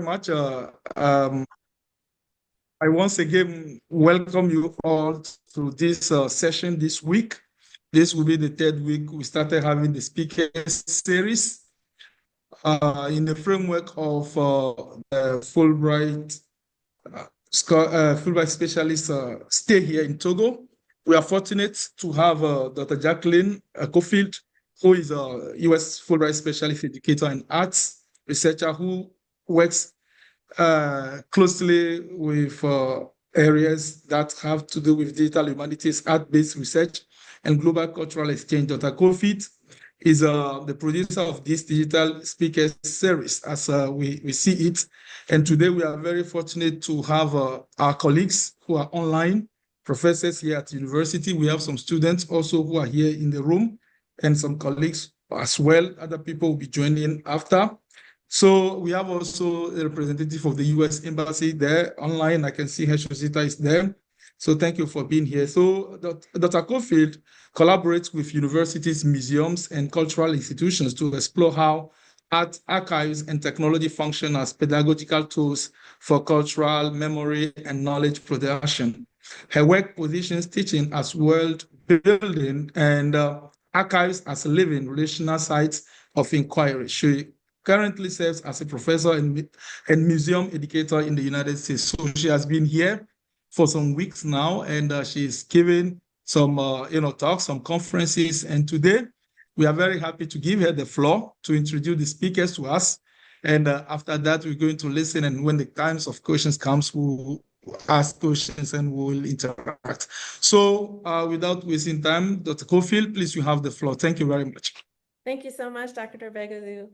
much. I once again welcome you all to this session this week. This will be the third week we started having the speaker series in the framework of the Fulbright specialist stay here in Togo. We are fortunate to have Dr. Jacqueline Cofield, who is a U.S. Fulbright specialist educator and arts researcher who works closely with areas that have to do with digital humanities, art-based research, and global cultural exchange. Dr. Cofield is the producer of this digital speaker series as we see it. And today we are very fortunate to have our colleagues who are online, professors here at the university. We have some students also who are here in the room and some colleagues as well. Other people will be joining after. So we have also a representative of the U.S. Embassy there online. I can see her, Shosita is there. So thank you for being here. So Dr. Cofield collaborates with universities, museums, and cultural institutions to explore how art, archives, and technology function as pedagogical tools for cultural memory and knowledge production. Her work positions teaching as world building and archives as living relational sites of inquiry. She currently serves as a professor and museum educator in the United States. So she has been here for some weeks now, and she's giving some talks, some conferences. And today, we are very happy to give her the floor to introduce the speakers to us. And after that, we're going to listen. And when the times of questions comes, we'll ask questions and we'll interact. So without wasting time, Dr. Cofield, please, you have the floor. Thank you very much. Thank you so much, Dr. Begadu.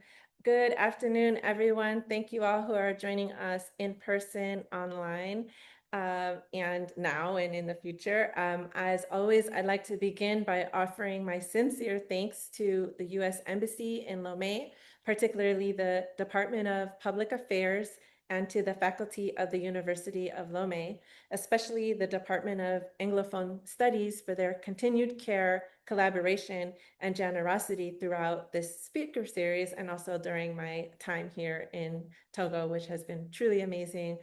Good afternoon, everyone. Thank you all who are joining us in person, online, and now and in the future. As always, I'd like to begin by offering my sincere thanks to the U.S. Embassy in Lomé, particularly the Department of Public Affairs, and to the faculty of the University of Lomé, especially the Department of Anglophone Studies for their continued care, collaboration, and generosity throughout this speaker series, and also during my time here in Togo, which has been truly amazing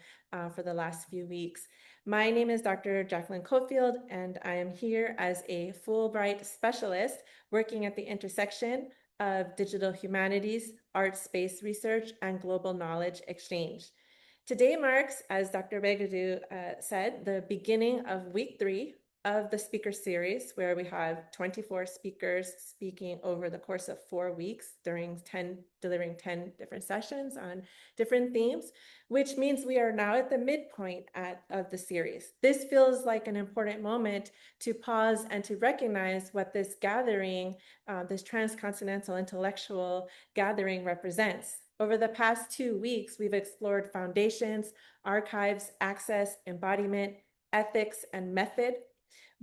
for the last few weeks. My name is Dr. Jacqueline Cofield, and I am here as a Fulbright specialist working at the intersection of digital humanities, arts-based research, and global knowledge exchange. Today marks, as Dr. Begadu said, the beginning of week 3 of the speaker series, where we have 24 speakers speaking over the course of 4 weeks delivering 10 different sessions on different themes, which means we are now at the midpoint of the series. This feels like an important moment to pause and to recognize what this gathering, this transcontinental intellectual gathering represents. Over the past 2 weeks, we've explored foundations, archives, access, embodiment, ethics, and method.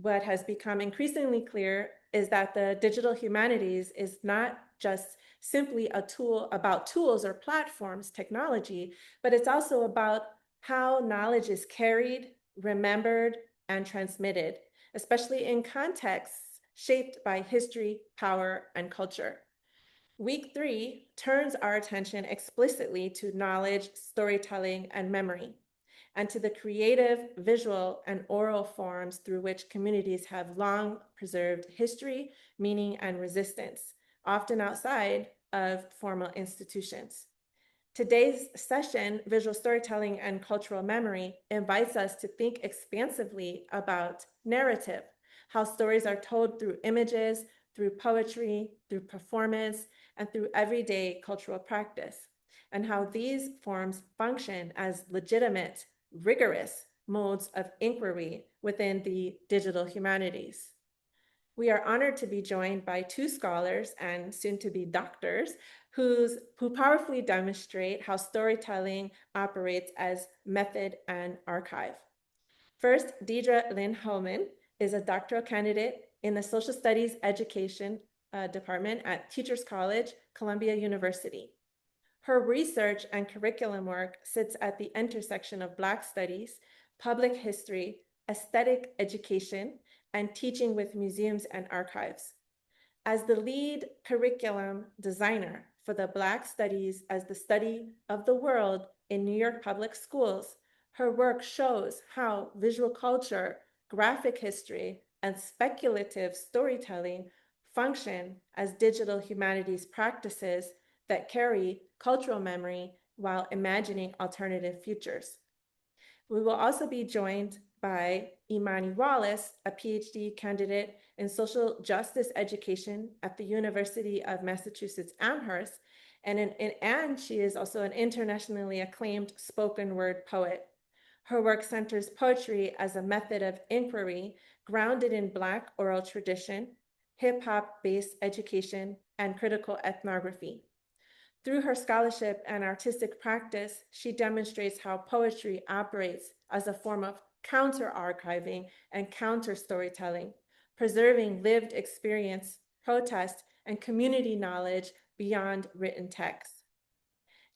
What has become increasingly clear is that the digital humanities is not just simply a tool about tools or platforms, technology, but it's also about how knowledge is carried, remembered, and transmitted, especially in contexts shaped by history, power, and culture. Week 3 turns our attention explicitly to knowledge, storytelling, and memory, and to the creative, visual, and oral forms through which communities have long preserved history, meaning, and resistance, often outside of formal institutions. Today's session, Visual Storytelling and Cultural Memory, invites us to think expansively about narrative, how stories are told through images, through poetry, through performance, and through everyday cultural practice, and how these forms function as legitimate, rigorous modes of inquiry within the digital humanities. We are honored to be joined by 2 scholars and soon-to-be doctors who powerfully demonstrate how storytelling operates as method and archive. First, Deirdre Lynn Hollman is a doctoral candidate in the Social Studies Education Department at Teachers College, Columbia University. Her research and curriculum work sits at the intersection of Black studies, public history, aesthetic education, and teaching with museums and archives. As the lead curriculum designer for the Black Studies as the Study of the World in New York public schools. Her work shows how visual culture, graphic history, and speculative storytelling function as digital humanities practices that carry cultural memory while imagining alternative futures. We will also be joined by Imani Wallace, a PhD candidate in social justice education at the University of Massachusetts Amherst, and she is also an internationally acclaimed spoken word poet. Her work centers poetry as a method of inquiry grounded in Black oral tradition, hip-hop based education, and critical ethnography. Through her scholarship and artistic practice, she demonstrates how poetry operates as a form of counter-archiving and counter-storytelling, preserving lived experience, protest, and community knowledge beyond written text.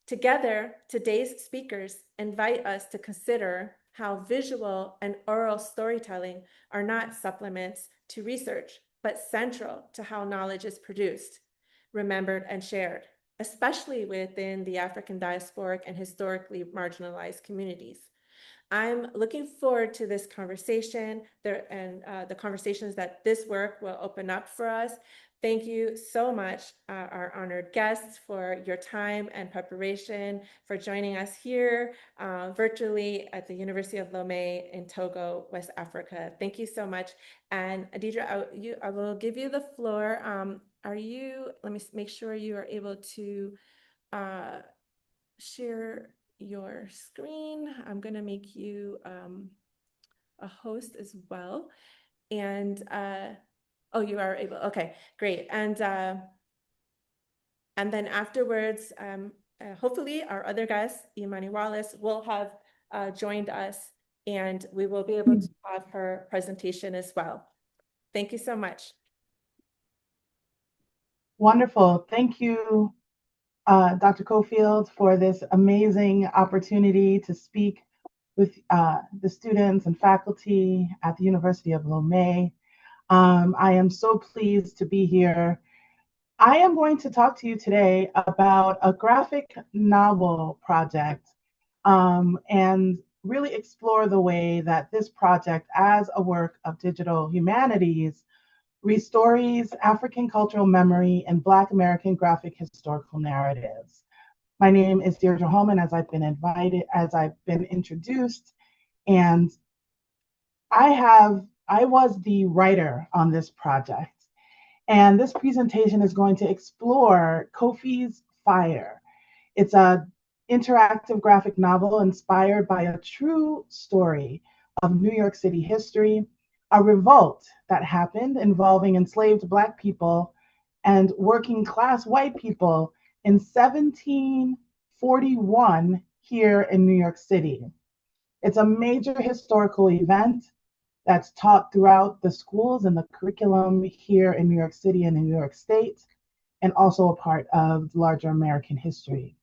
Together, today's speakers invite us to consider how visual and oral storytelling are not supplements to research, but central to how knowledge is produced, remembered, and shared, especially within the African diasporic and historically marginalized communities. I'm looking forward to this conversation and the conversations that this work will open up for us. Thank you so much, our honored guests, for your time and preparation, for joining us here virtually at the University of Lomé in Togo, West Africa. Thank you so much. And Deirdre, I will give you the floor. Let me make sure you are able to share your screen. I'm going to make you a host as well. And oh, you are able. Okay, great. And then afterwards, hopefully our other guest, Imani Wallace, will have joined us, and we will be able to have her presentation as well. Thank you so much. Wonderful. Thank you, Dr. Cofield, for this amazing opportunity to speak with the students and faculty at the University of Lomé. I am so pleased to be here. I am going to talk to you today about a graphic novel project and really explore the way that this project, as a work of digital humanities, restores African cultural memory and Black American graphic historical narratives. My name is Deirdre Hollman, as I've been introduced, and I was the writer on this project. And this presentation is going to explore Kofi's Fire. It's an interactive graphic novel inspired by a true story of New York City history, a revolt that happened involving enslaved Black people and working class white people in 1741 here in New York City. It's a major historical event that's taught throughout the schools and the curriculum here in New York City and in New York State, and also a part of larger American history.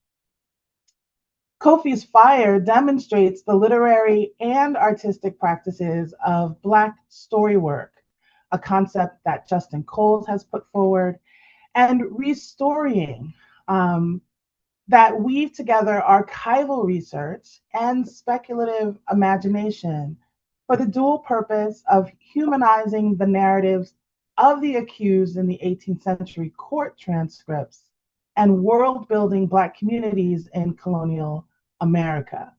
Kofi's Fire demonstrates the literary and artistic practices of Black story work, a concept that Justin Coles has put forward, and restoring that weave together archival research and speculative imagination for the dual purpose of humanizing the narratives of the accused in the 18th century court transcripts and world-building Black communities in colonial America.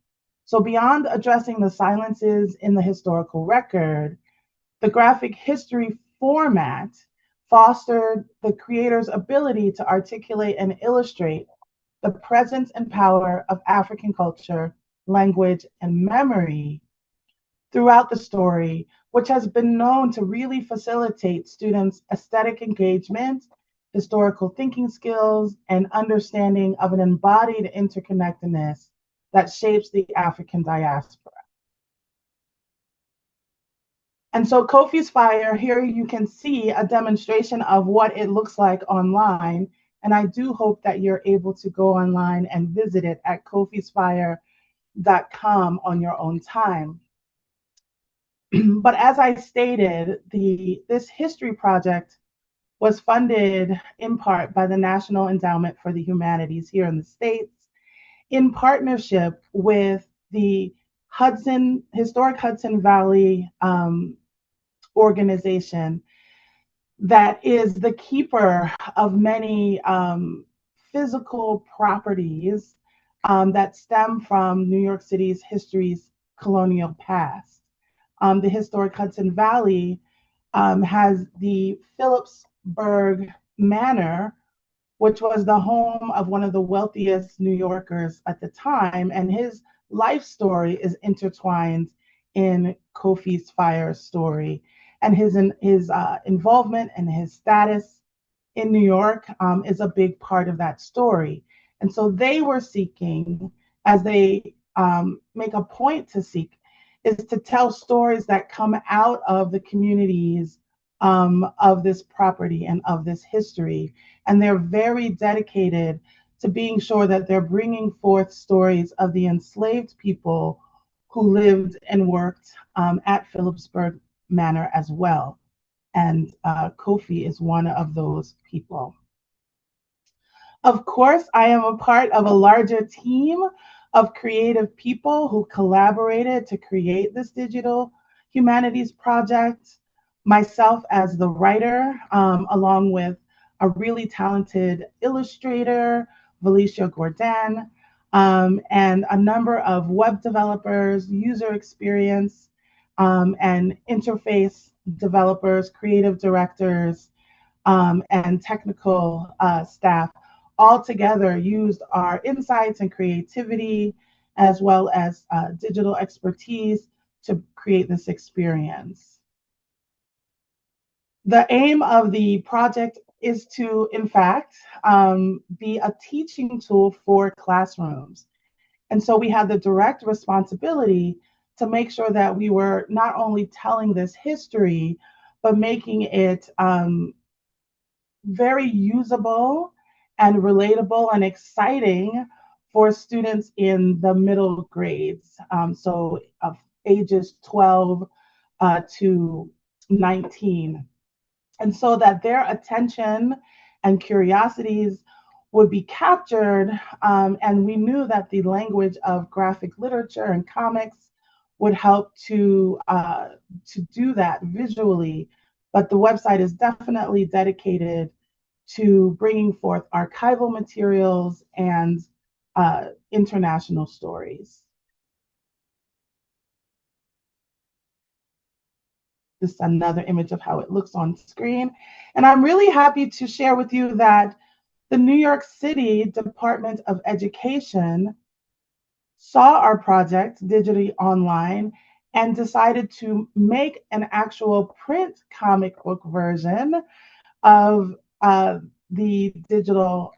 So beyond addressing the silences in the historical record, the graphic history format fostered the creator's ability to articulate and illustrate the presence and power of African culture, language, and memory throughout the story, which has been known to really facilitate students' aesthetic engagement, historical thinking skills, and understanding of an embodied interconnectedness that shapes the African diaspora. And so Kofi's Fire, here you can see a demonstration of what it looks like online. And I do hope that you're able to go online and visit it at kofisfire.com on your own time. But as I stated, this history project was funded in part by the National Endowment for the Humanities here in the States in partnership with the Historic Hudson Valley organization that is the keeper of many physical properties that stem from New York City's history's colonial past. The Historic Hudson Valley has the Phillipsburg Manor, which was the home of one of the wealthiest New Yorkers at the time, and his life story is intertwined in Kofi's Fire story, and his involvement and his status in New York is a big part of that story. And so they were seeking, as they make a point to seek, is to tell stories that come out of the communities of this property and of this history. And they're very dedicated to being sure that they're bringing forth stories of the enslaved people who lived and worked at Phillipsburg Manor as well. And Kofi is one of those people. Of course, I am a part of a larger team of creative people who collaborated to create this digital humanities project. Myself as the writer, along with a really talented illustrator, Valicia Gordon, and a number of web developers, user experience, and interface developers, creative directors, and technical staff all together used our insights and creativity as well as digital expertise to create this experience. The aim of the project is to, in fact, be a teaching tool for classrooms. And so we had the direct responsibility to make sure that we were not only telling this history, but making it very usable and relatable and exciting for students in the middle grades. So of ages 12 to 19. And so that their attention and curiosities would be captured. And we knew that the language of graphic literature and comics would help to do that visually. But the website is definitely dedicated to bringing forth archival materials and international stories. This is another image of how it looks on screen. And I'm really happy to share with you that the New York City Department of Education saw our project digitally online and decided to make an actual print comic book version of the digital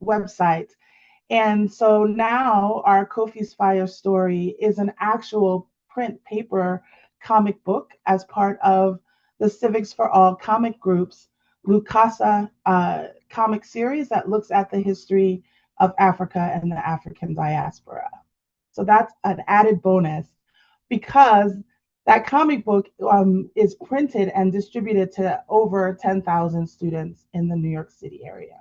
website. And so now our Kofi's Fire story is an actual print paper comic book as part of the Civics for All comic group's Lukasa comic series that looks at the history of Africa and the African diaspora. So that's an added bonus because that comic book is printed and distributed to over 10,000 students in the New York City area.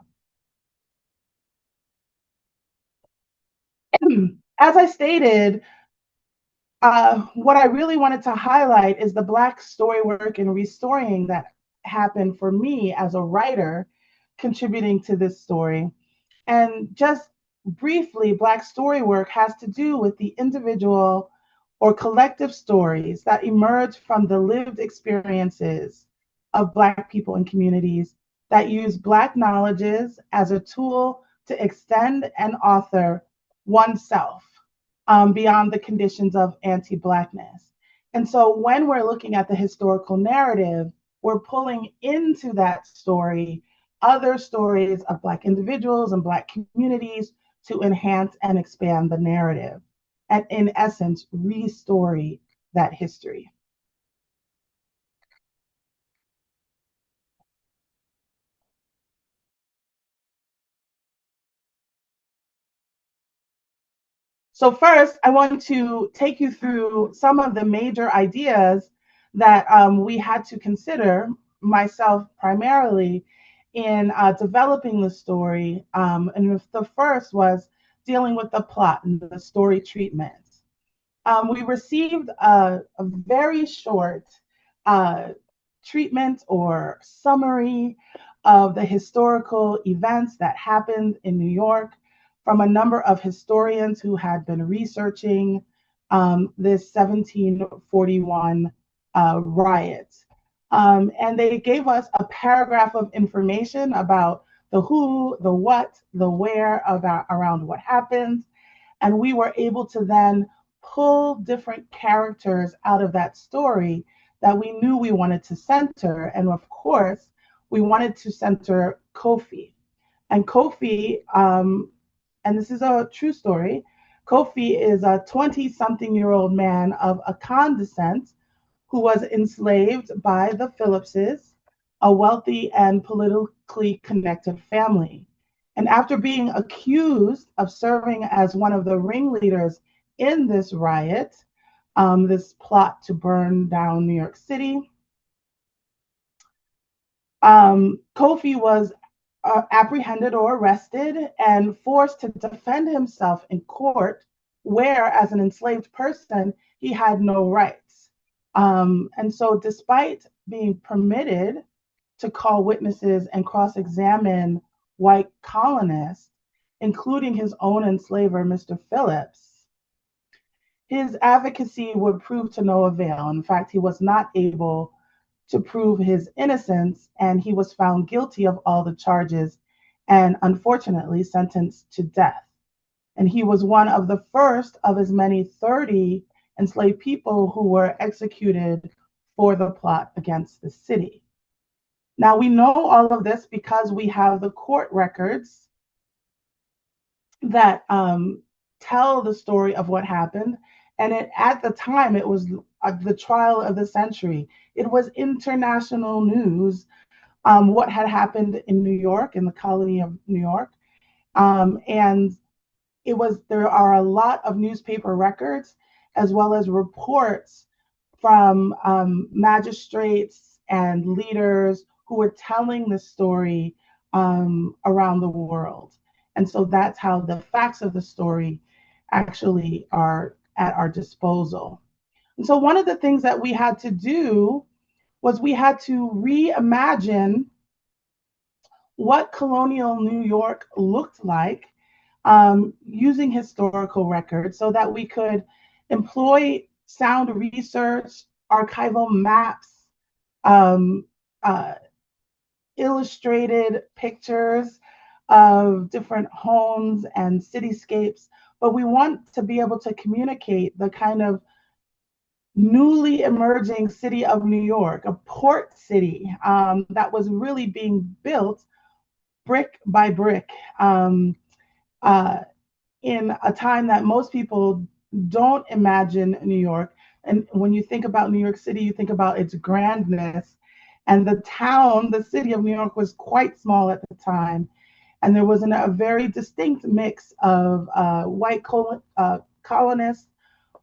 As I stated, what I really wanted to highlight is the Black story work and restoring that happened for me as a writer contributing to this story. And just briefly, Black story work has to do with the individual or collective stories that emerge from the lived experiences of Black people and communities that use Black knowledges as a tool to extend and author oneself beyond the conditions of anti-Blackness. And so when we're looking at the historical narrative, we're pulling into that story other stories of Black individuals and Black communities to enhance and expand the narrative, and in essence, re-story that history. So first, I want to take you through some of the major ideas that we had to consider, myself primarily, in developing the story. And the first was dealing with the plot and the story treatment. We received a very short treatment or summary of the historical events that happened in New York from a number of historians who had been researching this 1741 riot. And they gave us a paragraph of information about the who, the what, the where around what happened. And we were able to then pull different characters out of that story that we knew we wanted to center. And of course, we wanted to center Kofi. And Kofi, and this is a true story, Kofi is a 20-something-year-old man of Akan descent who was enslaved by the Phillipses, a wealthy and politically connected family. And after being accused of serving as one of the ringleaders in this riot, this plot to burn down New York City, Kofi was apprehended or arrested and forced to defend himself in court, where, as an enslaved person, he had no rights. And so, despite being permitted to call witnesses and cross-examine white colonists, including his own enslaver, Mr. Phillips, his advocacy would prove to no avail. In fact, he was not able to prove his innocence, and he was found guilty of all the charges and unfortunately sentenced to death. And he was one of the first of as many 30 enslaved people who were executed for the plot against the city. Now, we know all of this because we have the court records that tell the story of what happened. And at the time, it was the trial of the century. It was international news, what had happened in New York, in the colony of New York. And there are a lot of newspaper records, as well as reports from magistrates and leaders who were telling the story around the world. And so that's how the facts of the story actually are at our disposal. And so one of the things that we had to do was we had to reimagine what colonial New York looked like using historical records so that we could employ sound research, archival maps, illustrated pictures of different homes and cityscapes. But we want to be able to communicate the kind of newly emerging city of New York, a port city that was really being built brick by brick in a time that most people don't imagine New York. And when you think about New York City, you think about its grandness. And the city of New York was quite small at the time. And there was a very distinct mix of white colonists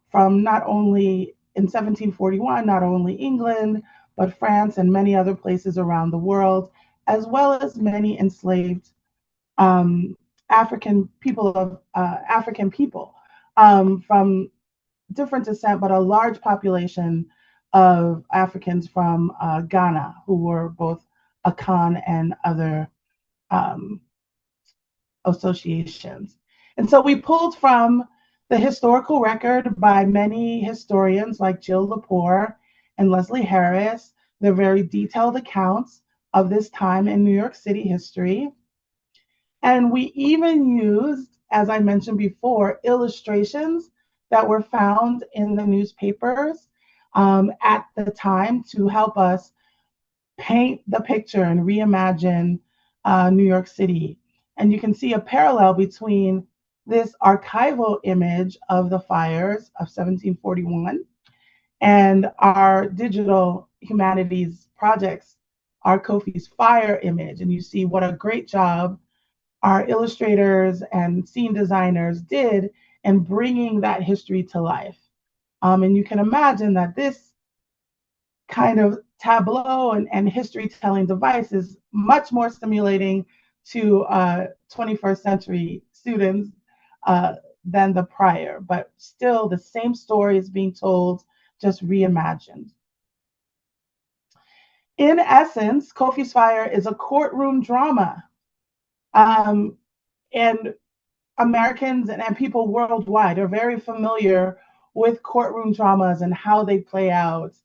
from not only in 1741, not only England, but France and many other places around the world, as well as many enslaved African people from different descent, but a large population of Africans from Ghana, who were both Akan and other associations. And so we pulled from the historical record by many historians like Jill Lepore and Leslie Harris. They're very detailed accounts of this time in New York City history. And we even used, as I mentioned before, illustrations that were found in the newspapers at the time to help us paint the picture and reimagine New York City. And you can see a parallel between this archival image of the fires of 1741 and our digital humanities projects, our Kofi's fire image. And you see what a great job our illustrators and scene designers did in bringing that history to life. And you can imagine that this kind of tableau and history-telling device is much more stimulating to 21st century students than the prior, but still the same story is being told, just reimagined. In essence, Kofi's Fire is a courtroom drama. And Americans and people worldwide are very familiar with courtroom dramas and how they play out,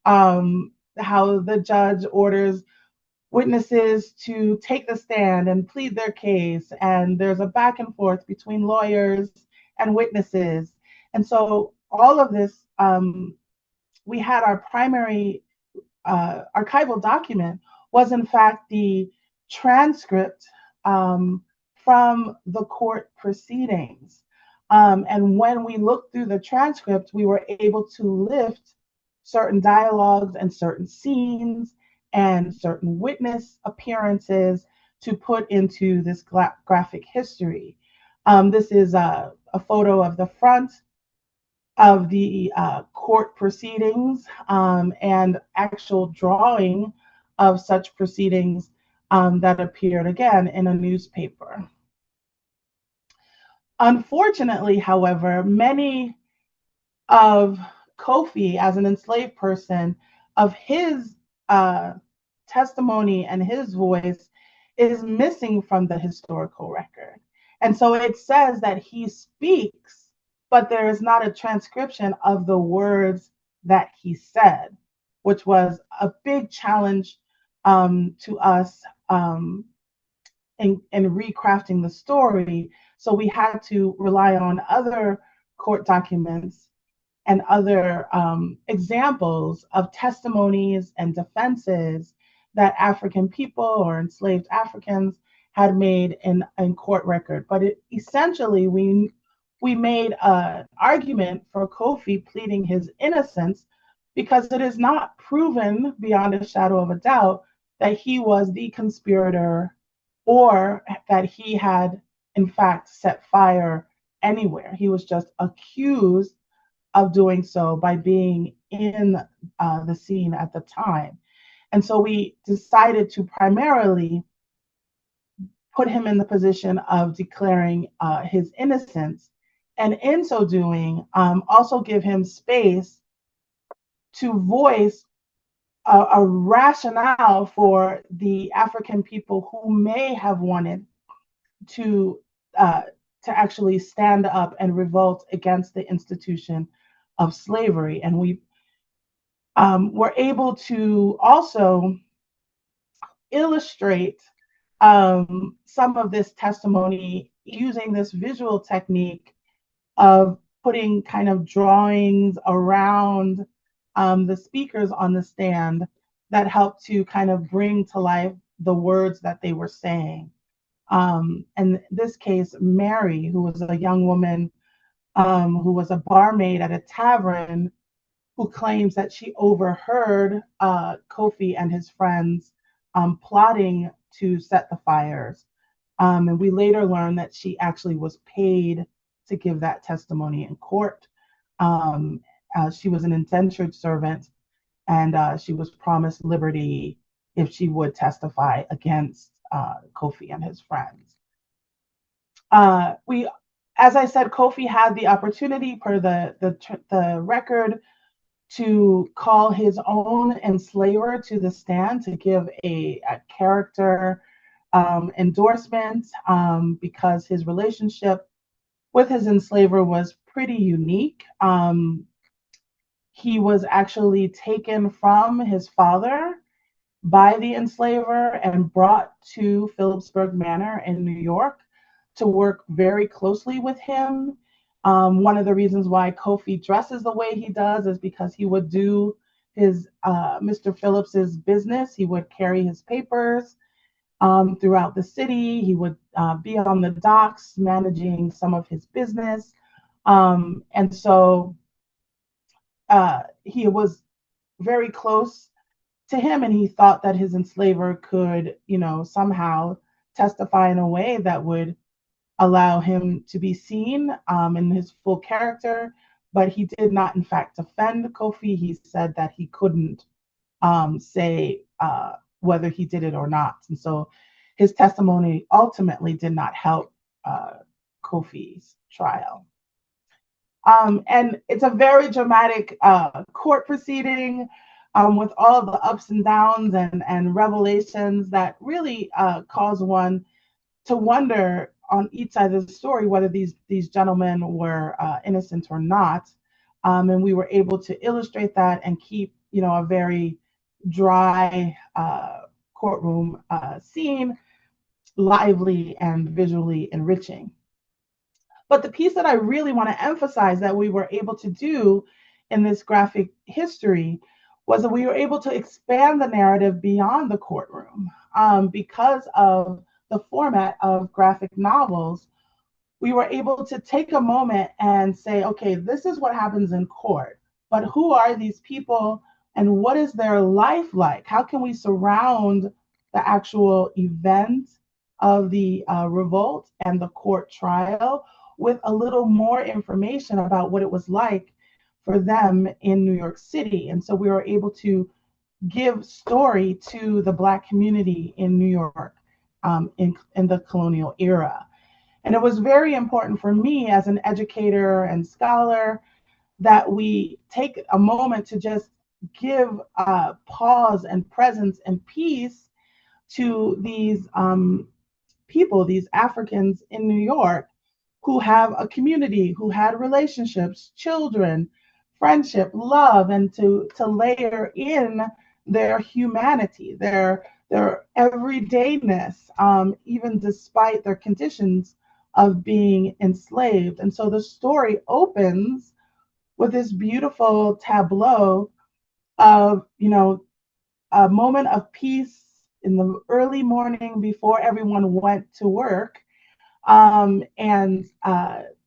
how the judge orders witnesses to take the stand and plead their case, and there's a back and forth between lawyers and witnesses. And so all of this, we had our primary archival document was in fact the transcript from the court proceedings. And when we looked through the transcript, we were able to lift certain dialogues and certain scenes and certain witness appearances to put into this graphic history. This is a photo of the front of the court proceedings and actual drawing of such proceedings that appeared again in a newspaper. Unfortunately, however, many of Kofi as an enslaved person, of his testimony and his voice is missing from the historical record. And so it says that he speaks, but there is not a transcription of the words that he said, which was a big challenge to us in recrafting the story. So we had to rely on other court documents and other examples of testimonies and defenses that African people or enslaved Africans had made in court record. But essentially, we made an argument for Kofi pleading his innocence because it is not proven beyond a shadow of a doubt that he was the conspirator or that he had in fact set fire anywhere. He was just accused of doing so by being in the scene at the time. And so we decided to primarily put him in the position of declaring his innocence, and in so doing, also give him space to voice a rationale for the African people who may have wanted to actually stand up and revolt against the institution of slavery. And we were able to also illustrate some of this testimony using this visual technique of putting kind of drawings around the speakers on the stand that helped to kind of bring to life the words that they were saying. In this case, Mary, who was a young woman who was a barmaid at a tavern, who claims that she overheard Kofi and his friends plotting to set the fires. And we later learned that she actually was paid to give that testimony in court. She was an indentured servant, and she was promised liberty if she would testify against Kofi and his friends. As I said, Kofi had the opportunity per the record to call his own enslaver to the stand to give a character endorsement because his relationship with his enslaver was pretty unique. He was actually taken from his father by the enslaver and brought to Phillipsburg Manor in New York to work very closely with him. One of the reasons why Kofi dresses the way he does is because he would do his Mr. Phillips's business. He would carry his papers throughout the city. He would be on the docks managing some of his business. And so he was very close to him, and he thought that his enslaver could, somehow testify in a way that would allow him to be seen in his full character. But he did not, in fact, defend Kofi. He said that he couldn't say whether he did it or not. And so his testimony ultimately did not help Kofi's trial. And it's a very dramatic court proceeding with all of the ups and downs and revelations that really cause one to wonder on each side of the story whether these gentlemen were innocent or not. And we were able to illustrate that and keep, a very dry courtroom scene lively and visually enriching. But the piece that I really want to emphasize that we were able to do in this graphic history was that we were able to expand the narrative beyond the courtroom. Because of the format of graphic novels, we were able to take a moment and say, okay, this is what happens in court, but who are these people and what is their life like? How can we surround the actual event of the revolt and the court trial with a little more information about what it was like for them in New York City? And so we were able to give story to the Black community in New York in the colonial era. And it was very important for me as an educator and scholar that we take a moment to just give pause and presence and peace to these people, these Africans in New York who have a community, who had relationships, children, friendship, love, and to layer in their humanity, their everydayness, even despite their conditions of being enslaved. And so the story opens with this beautiful tableau of, a moment of peace in the early morning before everyone went to work and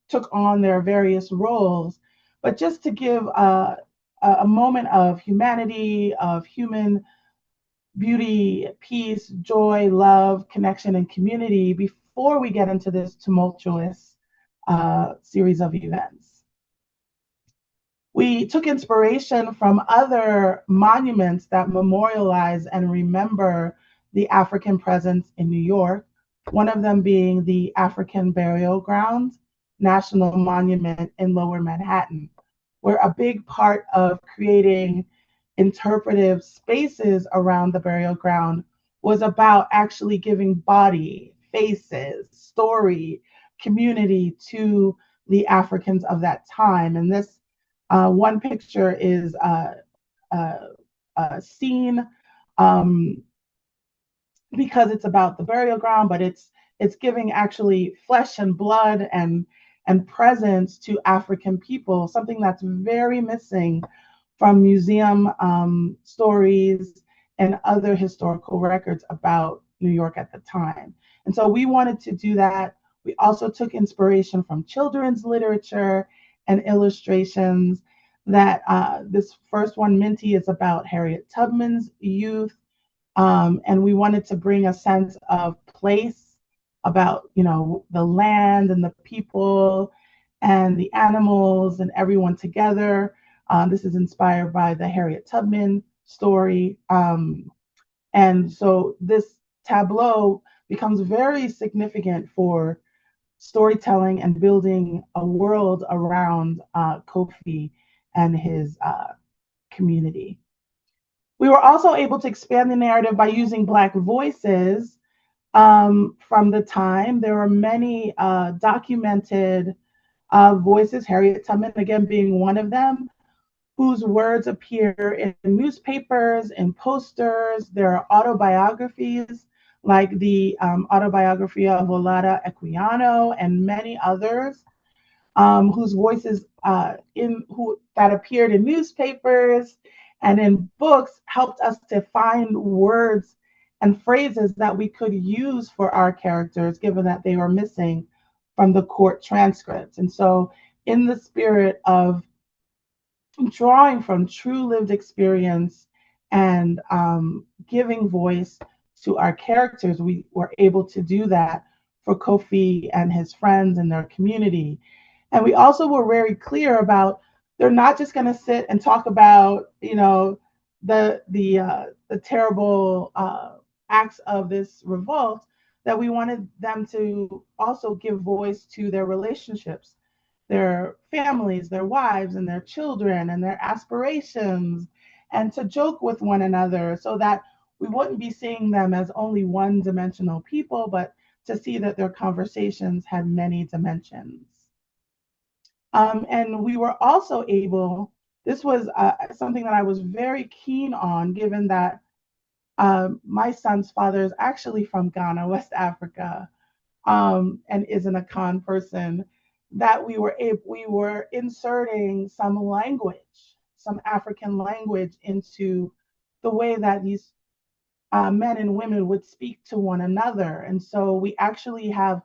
took on their various roles, but just to give a moment of humanity, of human beauty, peace, joy, love, connection, and community before we get into this tumultuous series of events. We took inspiration from other monuments that memorialize and remember the African presence in New York, one of them being the African Burial Ground National Monument in Lower Manhattan, where a big part of creating interpretive spaces around the burial ground was about actually giving body, faces, story, community to the Africans of that time. And this one picture is a scene because it's about the burial ground, but it's giving actually flesh and blood and presence to African people, something that's very missing from museum stories and other historical records about New York at the time. And so we wanted to do that. We also took inspiration from children's literature and illustrations. That this first one, Minty, is about Harriet Tubman's youth. And we wanted to bring a sense of place, about, the land and the people and the animals and everyone together. This is inspired by the Harriet Tubman story. And so this tableau becomes very significant for storytelling and building a world around Kofi and his community. We were also able to expand the narrative by using Black voices from the time. There are many documented voices, Harriet Tubman again being one of them, whose words appear in newspapers, in posters. There are autobiographies like the autobiography of Olada Equiano and many others whose voices that appeared in newspapers and in books helped us to find words and phrases that we could use for our characters, given that they were missing from the court transcripts. And so in the spirit of drawing from true lived experience and giving voice to our characters, we were able to do that for Kofi and his friends and their community. And we also were very clear about they're not just going to sit and talk about, the terrible acts of this revolt, that we wanted them to also give voice to their relationships, their families, their wives, and their children, and their aspirations, and to joke with one another so that we wouldn't be seeing them as only one-dimensional people, but to see that their conversations had many dimensions. And we were also able, this was something that I was very keen on, given that my son's father is actually from Ghana, West Africa, and isn't a Khan person, that we were inserting some language, some African language into the way that these men and women would speak to one another. And so we actually have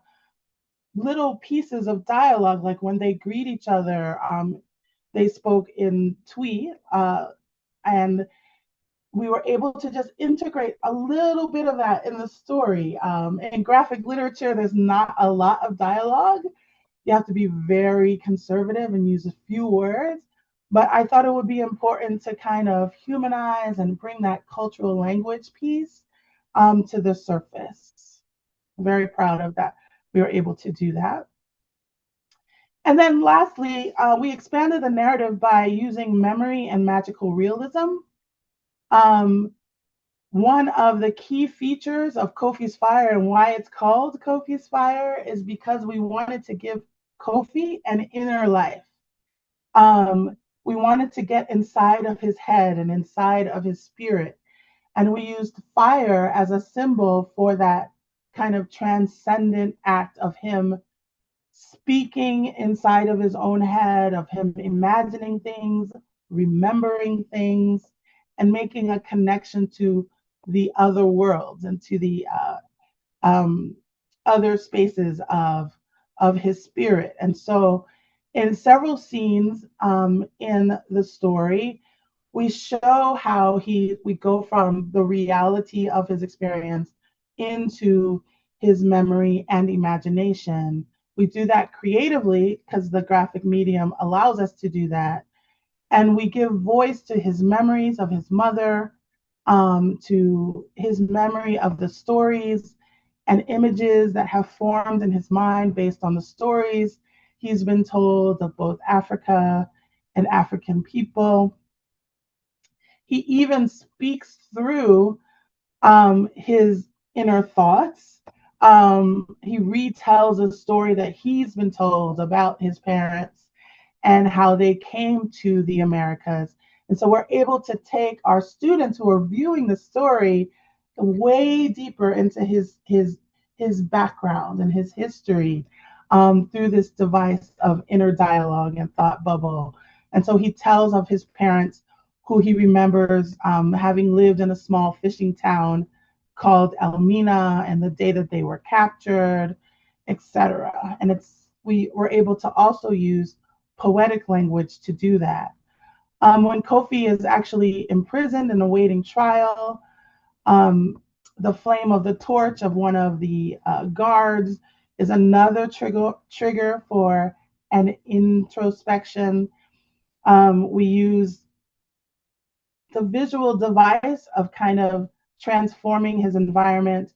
little pieces of dialogue, like when they greet each other, they spoke in Twi, and we were able to just integrate a little bit of that in the story. In graphic literature, there's not a lot of dialogue. You have to be very conservative and use a few words. But I thought it would be important to kind of humanize and bring that cultural language piece to the surface. I'm very proud of that. We were able to do that. And then lastly, we expanded the narrative by using memory and magical realism. One of the key features of Kofi's Fire and why it's called Kofi's Fire is because we wanted to give Kofi an inner life. We wanted to get inside of his head and inside of his spirit. And we used fire as a symbol for that kind of transcendent act of him speaking inside of his own head, of him imagining things, remembering things, and making a connection to the other worlds and to the other spaces of his spirit. And so in several scenes in the story, we show how we go from the reality of his experience into his memory and imagination. We do that creatively because the graphic medium allows us to do that. And we give voice to his memories of his mother, to his memory of the stories and images that have formed in his mind based on the stories he's been told of both Africa and African people. He even speaks through his inner thoughts. He retells a story that he's been told about his parents and how they came to the Americas. And so we're able to take our students who are viewing the story way deeper into his background and his history through this device of inner dialogue and thought bubble. And so he tells of his parents who he remembers having lived in a small fishing town called Elmina, and the day that they were captured, etc. And we were able to also use poetic language to do that. When Kofi is actually imprisoned and awaiting trial, the flame of the torch of one of the guards is another trigger for an introspection. We use the visual device of kind of transforming his environment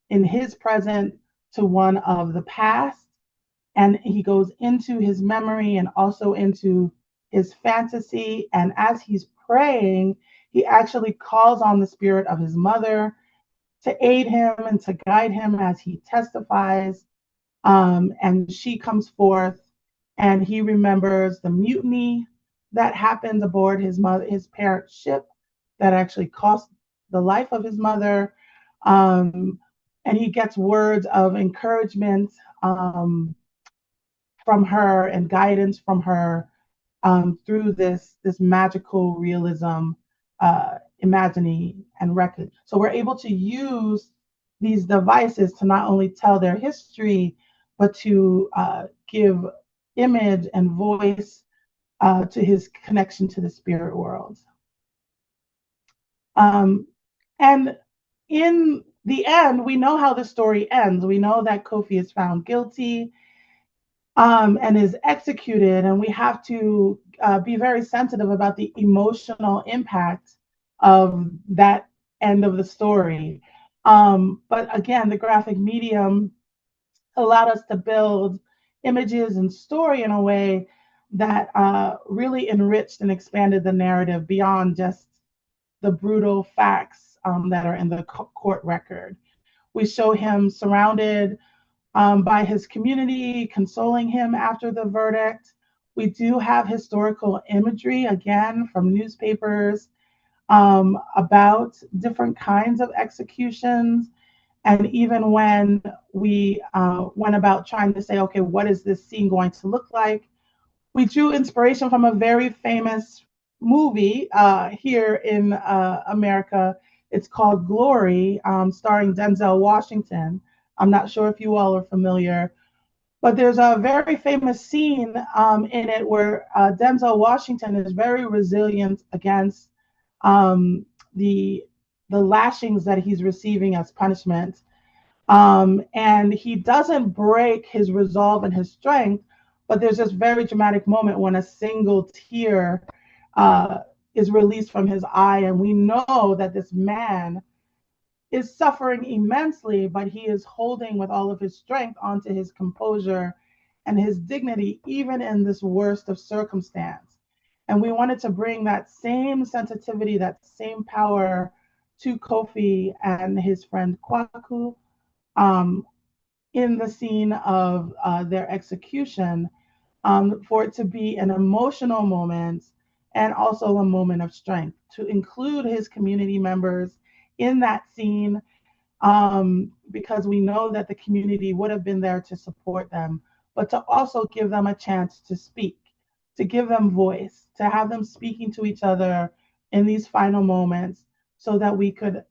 in his present to one of the past. And he goes into his memory and also into his fantasy. And as he's praying, he actually calls on the spirit of his mother to aid him and to guide him as he testifies. And she comes forth and he remembers the mutiny that happened aboard his parents' ship that actually cost the life of his mother. And he gets words of encouragement from her and guidance from her through this magical realism, imagining and record. So we're able to use these devices to not only tell their history, but to give image and voice to his connection to the spirit world. And in the end, we know how the story ends. We know that Kofi is found guilty and is executed, and we have to be very sensitive about the emotional impact of that end of the story. But again, the graphic medium allowed us to build images and story in a way that really enriched and expanded the narrative beyond just the brutal facts that are in the court record. We show him surrounded by his community, consoling him after the verdict. We do have historical imagery, again, from newspapers about different kinds of executions. And even when we went about trying to say, okay, what is this scene going to look like? We drew inspiration from a very famous movie here in America. It's called Glory, starring Denzel Washington. I'm not sure if you all are familiar, but there's a very famous scene in it where Denzel Washington is very resilient against um, the the lashings that he's receiving as punishment, and he doesn't break his resolve and his strength, but there's this very dramatic moment when a single tear uh, is released from his eye, and we know that this man is suffering immensely, but he is holding with all of his strength onto his composure and his dignity, even in this worst of circumstance. And we wanted to bring that same sensitivity, that same power to Kofi and his friend Kwaku um, in the scene of their execution, for it to be an emotional moment and also a moment of strength, to include his community members in that scene, because we know that the community would have been there to support them, but to also give them a chance to speak, to give them voice, to have them speaking to each other in these final moments so that we could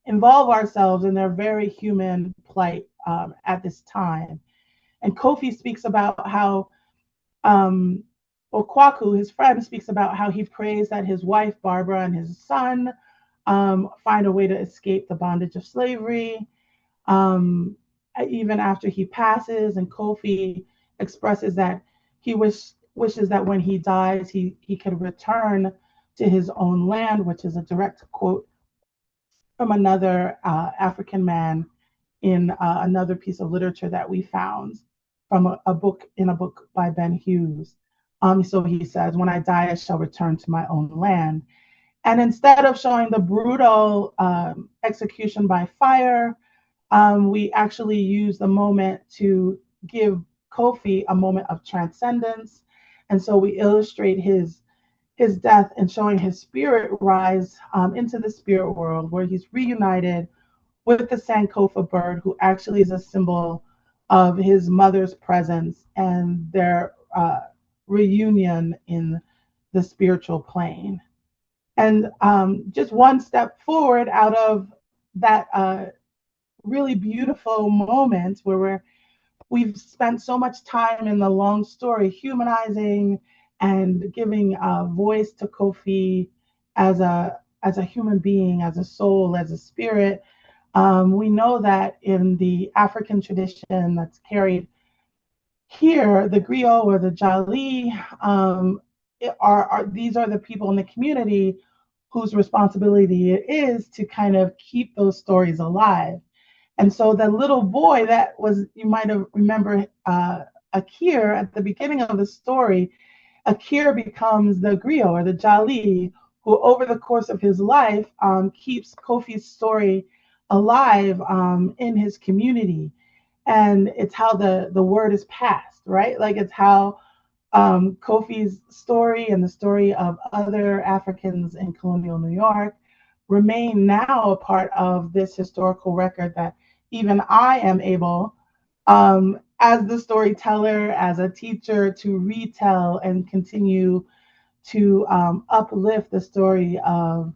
involve ourselves in their very human plight at this time. And Kofi speaks about how, or Kwaku, his friend, speaks about how he prays that his wife, Barbara, and his son find a way to escape the bondage of slavery. Um, Even after he passes, and Kofi expresses that he wishes that when he dies, he could return to his own land, which is a direct quote from another African man in another piece of literature that we found from a book by Ben Hughes. So he says, "When I die, I shall return to my own land." And instead of showing the brutal execution by fire, we actually use the moment to give Kofi a moment of transcendence. And so we illustrate his death and showing his spirit rise into the spirit world, where he's reunited with the Sankofa bird, who actually is a symbol of his mother's presence and their reunion in the spiritual plane. And just one step forward out of that really beautiful moment where we've spent so much time in the long story humanizing and giving a voice to Kofi as a human being, as a soul, as a spirit. We know that in the African tradition that's carried here, the griot or the jali these are the people in the community whose responsibility it is to kind of keep those stories alive. And so the little boy that was, you might have remember Akir at the beginning of the story, Akir becomes the griot or the jali, who over the course of his life keeps Kofi's story alive in his community. And it's how the word is passed, right? Like it's how Kofi's story and the story of other Africans in colonial New York remain now a part of this historical record that even I am able, as the storyteller, as a teacher, to retell and continue to uplift the story of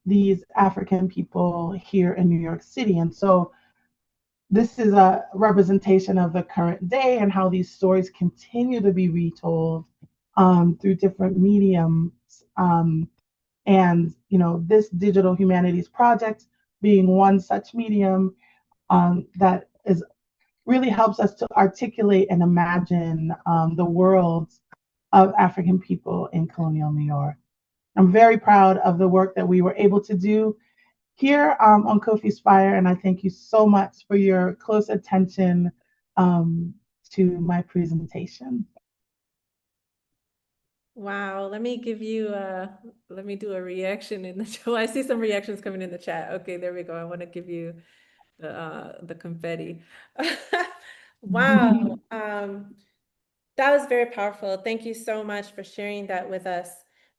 these African people here in New York City. And so this is a representation of the current day and how these stories continue to be retold through different mediums. And this digital humanities project being one such medium that is really helps us to articulate and imagine the worlds of African people in colonial New York. I'm very proud of the work that we were able to do here on Kofi Spire, and I thank you so much for your close attention to my presentation. Wow, let me give you let me do a reaction in the chat. I see some reactions coming in the chat. Okay, there we go. I want to give you the confetti. Wow. That was very powerful. Thank you so much for sharing that with us.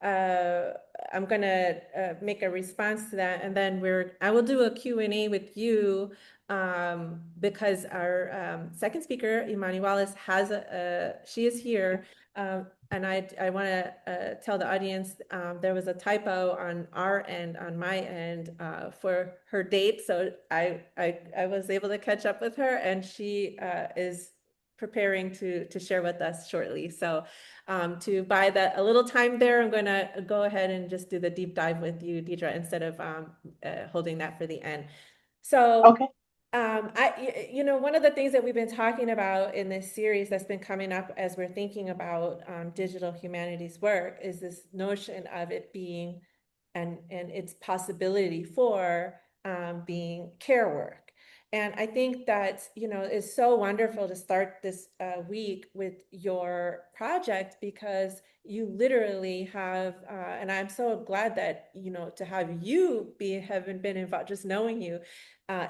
I'm gonna make a response to that, and then I will do a Q&A with you because our second speaker, Imani Wallace, she is here, and I want to tell the audience there was a typo on our end, on my end, for her date, so I was able to catch up with her, and she is preparing to share with us shortly. So to buy that a little time there, I'm going to go ahead and just do the deep dive with you, Deirdre, instead of holding that for the end. So okay. One of the things that we've been talking about in this series that's been coming up as we're thinking about digital humanities work is this notion of it being and its possibility for being care work. And I think that, it's so wonderful to start this week with your project because you literally have, and I'm so glad that, to have you have been involved, just knowing you,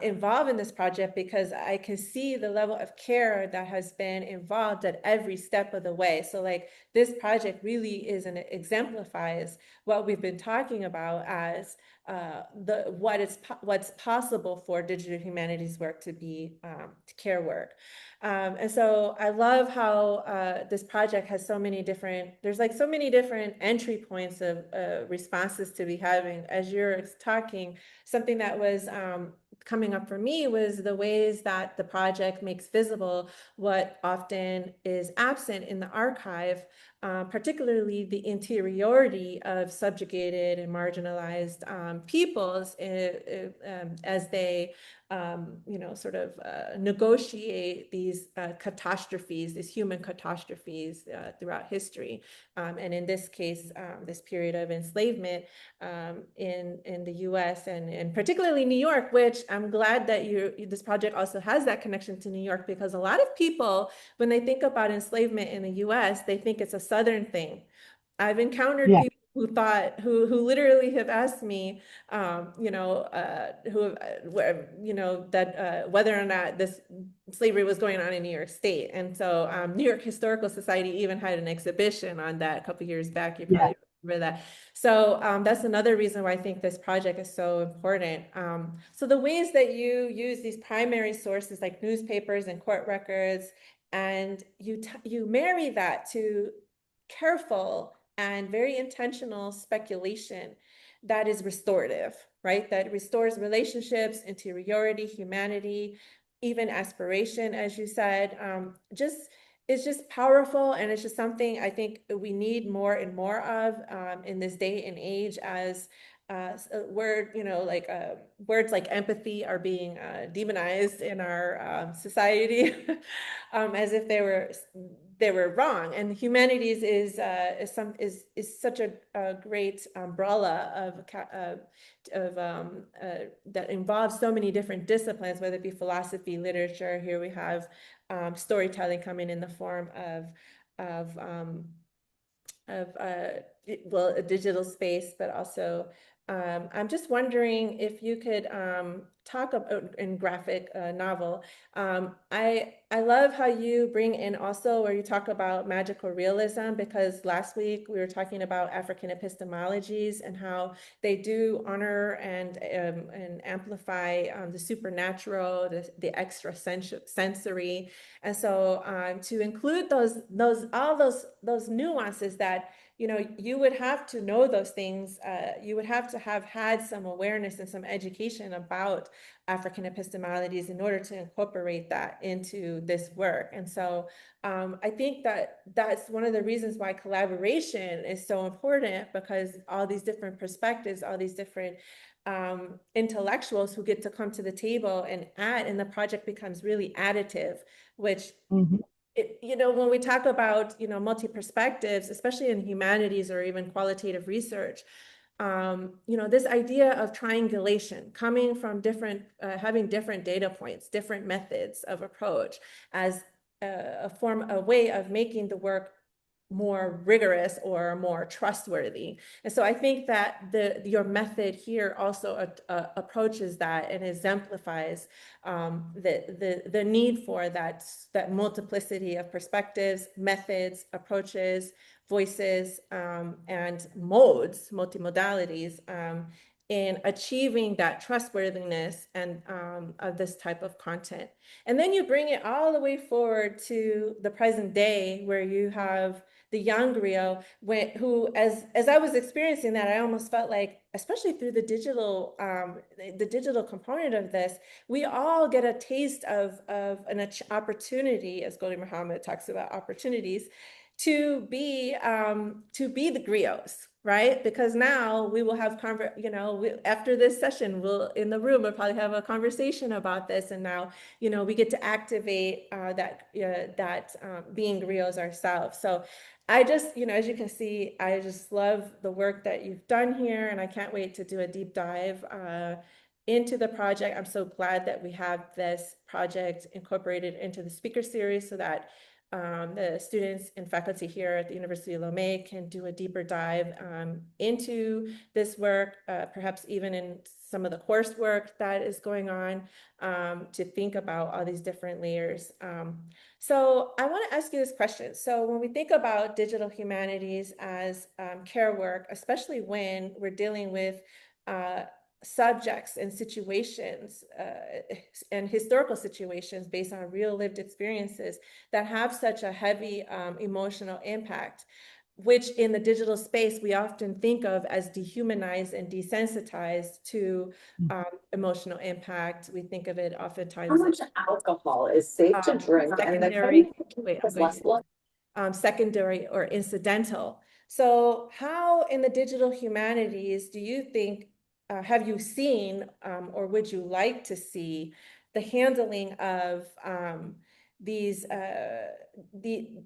involved in this project, because I can see the level of care that has been involved at every step of the way. So like this project really exemplifies what we've been talking about as what's possible for digital humanities work to be care work. And so I love how this project has there's like so many different entry points of responses to be having. As you're talking, something that was coming up for me was the ways that the project makes visible what often is absent in the archive, particularly the interiority of subjugated and marginalized peoples as they sort of negotiate these catastrophes, these human catastrophes throughout history. And in this case, this period of enslavement in the US and particularly New York, which I'm glad that this project also has that connection to New York, because a lot of people, when they think about enslavement in the US, they think it's a Southern thing. I've encountered people who literally have asked me, whether or not this slavery was going on in New York State. And so New York Historical Society even had an exhibition on that a couple of years back. You probably remember that. So that's another reason why I think this project is so important. So the ways that you use these primary sources like newspapers and court records, and you marry that to careful and very intentional speculation that is restorative, right? That restores relationships, interiority, humanity, even aspiration, as you said. It's just powerful, and it's just something I think we need more and more of in this day and age, as words like empathy are being demonized in our society as if they were wrong. And humanities is such a great umbrella that involves so many different disciplines, whether it be philosophy, literature. Here we have storytelling coming in the form of a digital space, but also I'm just wondering if you could talk about in graphic novel. I love how you bring in also where you talk about magical realism, because last week we were talking about African epistemologies and how they do honor and amplify the supernatural, the extra sensory, and so to include all those nuances that you would have to know those things. You would have to have had some awareness and some education about African epistemologies in order to incorporate that into this work. And so I think that's one of the reasons why collaboration is so important, because all these different perspectives, all these different intellectuals who get to come to the table and add, and the project becomes really additive, which when we talk about multi perspectives, especially in humanities or even qualitative research, this idea of triangulation, coming from different, having different data points, different methods of approach as a way of making the work more rigorous or more trustworthy. And so I think that your method here also approaches that and exemplifies the need for that multiplicity of perspectives, methods, approaches, voices, and modes, multimodalities, in achieving that trustworthiness and of this type of content. And then you bring it all the way forward to the present day, where you have the young griot, who, as I was experiencing that, I almost felt like, especially through the digital component of this, we all get a taste of an opportunity, as Goli Muhammad talks about opportunities, to be the griots, right? Because now we will have after this session, we'll probably have a conversation about this, and now we get to activate that being griots ourselves. So I just, as you can see, I just love the work that you've done here, and I can't wait to do a deep dive into the project. I'm so glad that we have this project incorporated into the speaker series so that the students and faculty here at the University of Lomé can do a deeper dive into this work, perhaps even in some of the coursework that is going on, to think about all these different layers. So I want to ask you this question. So when we think about digital humanities as care work, especially when we're dealing with subjects and situations and historical situations based on real lived experiences that have such a heavy emotional impact, which in the digital space we often think of as dehumanized and desensitized to emotional impact. We think of it oftentimes. How much alcohol is safe to drink? Secondary or incidental. So how in the digital humanities do you think, have you seen, or would you like to see the handling of the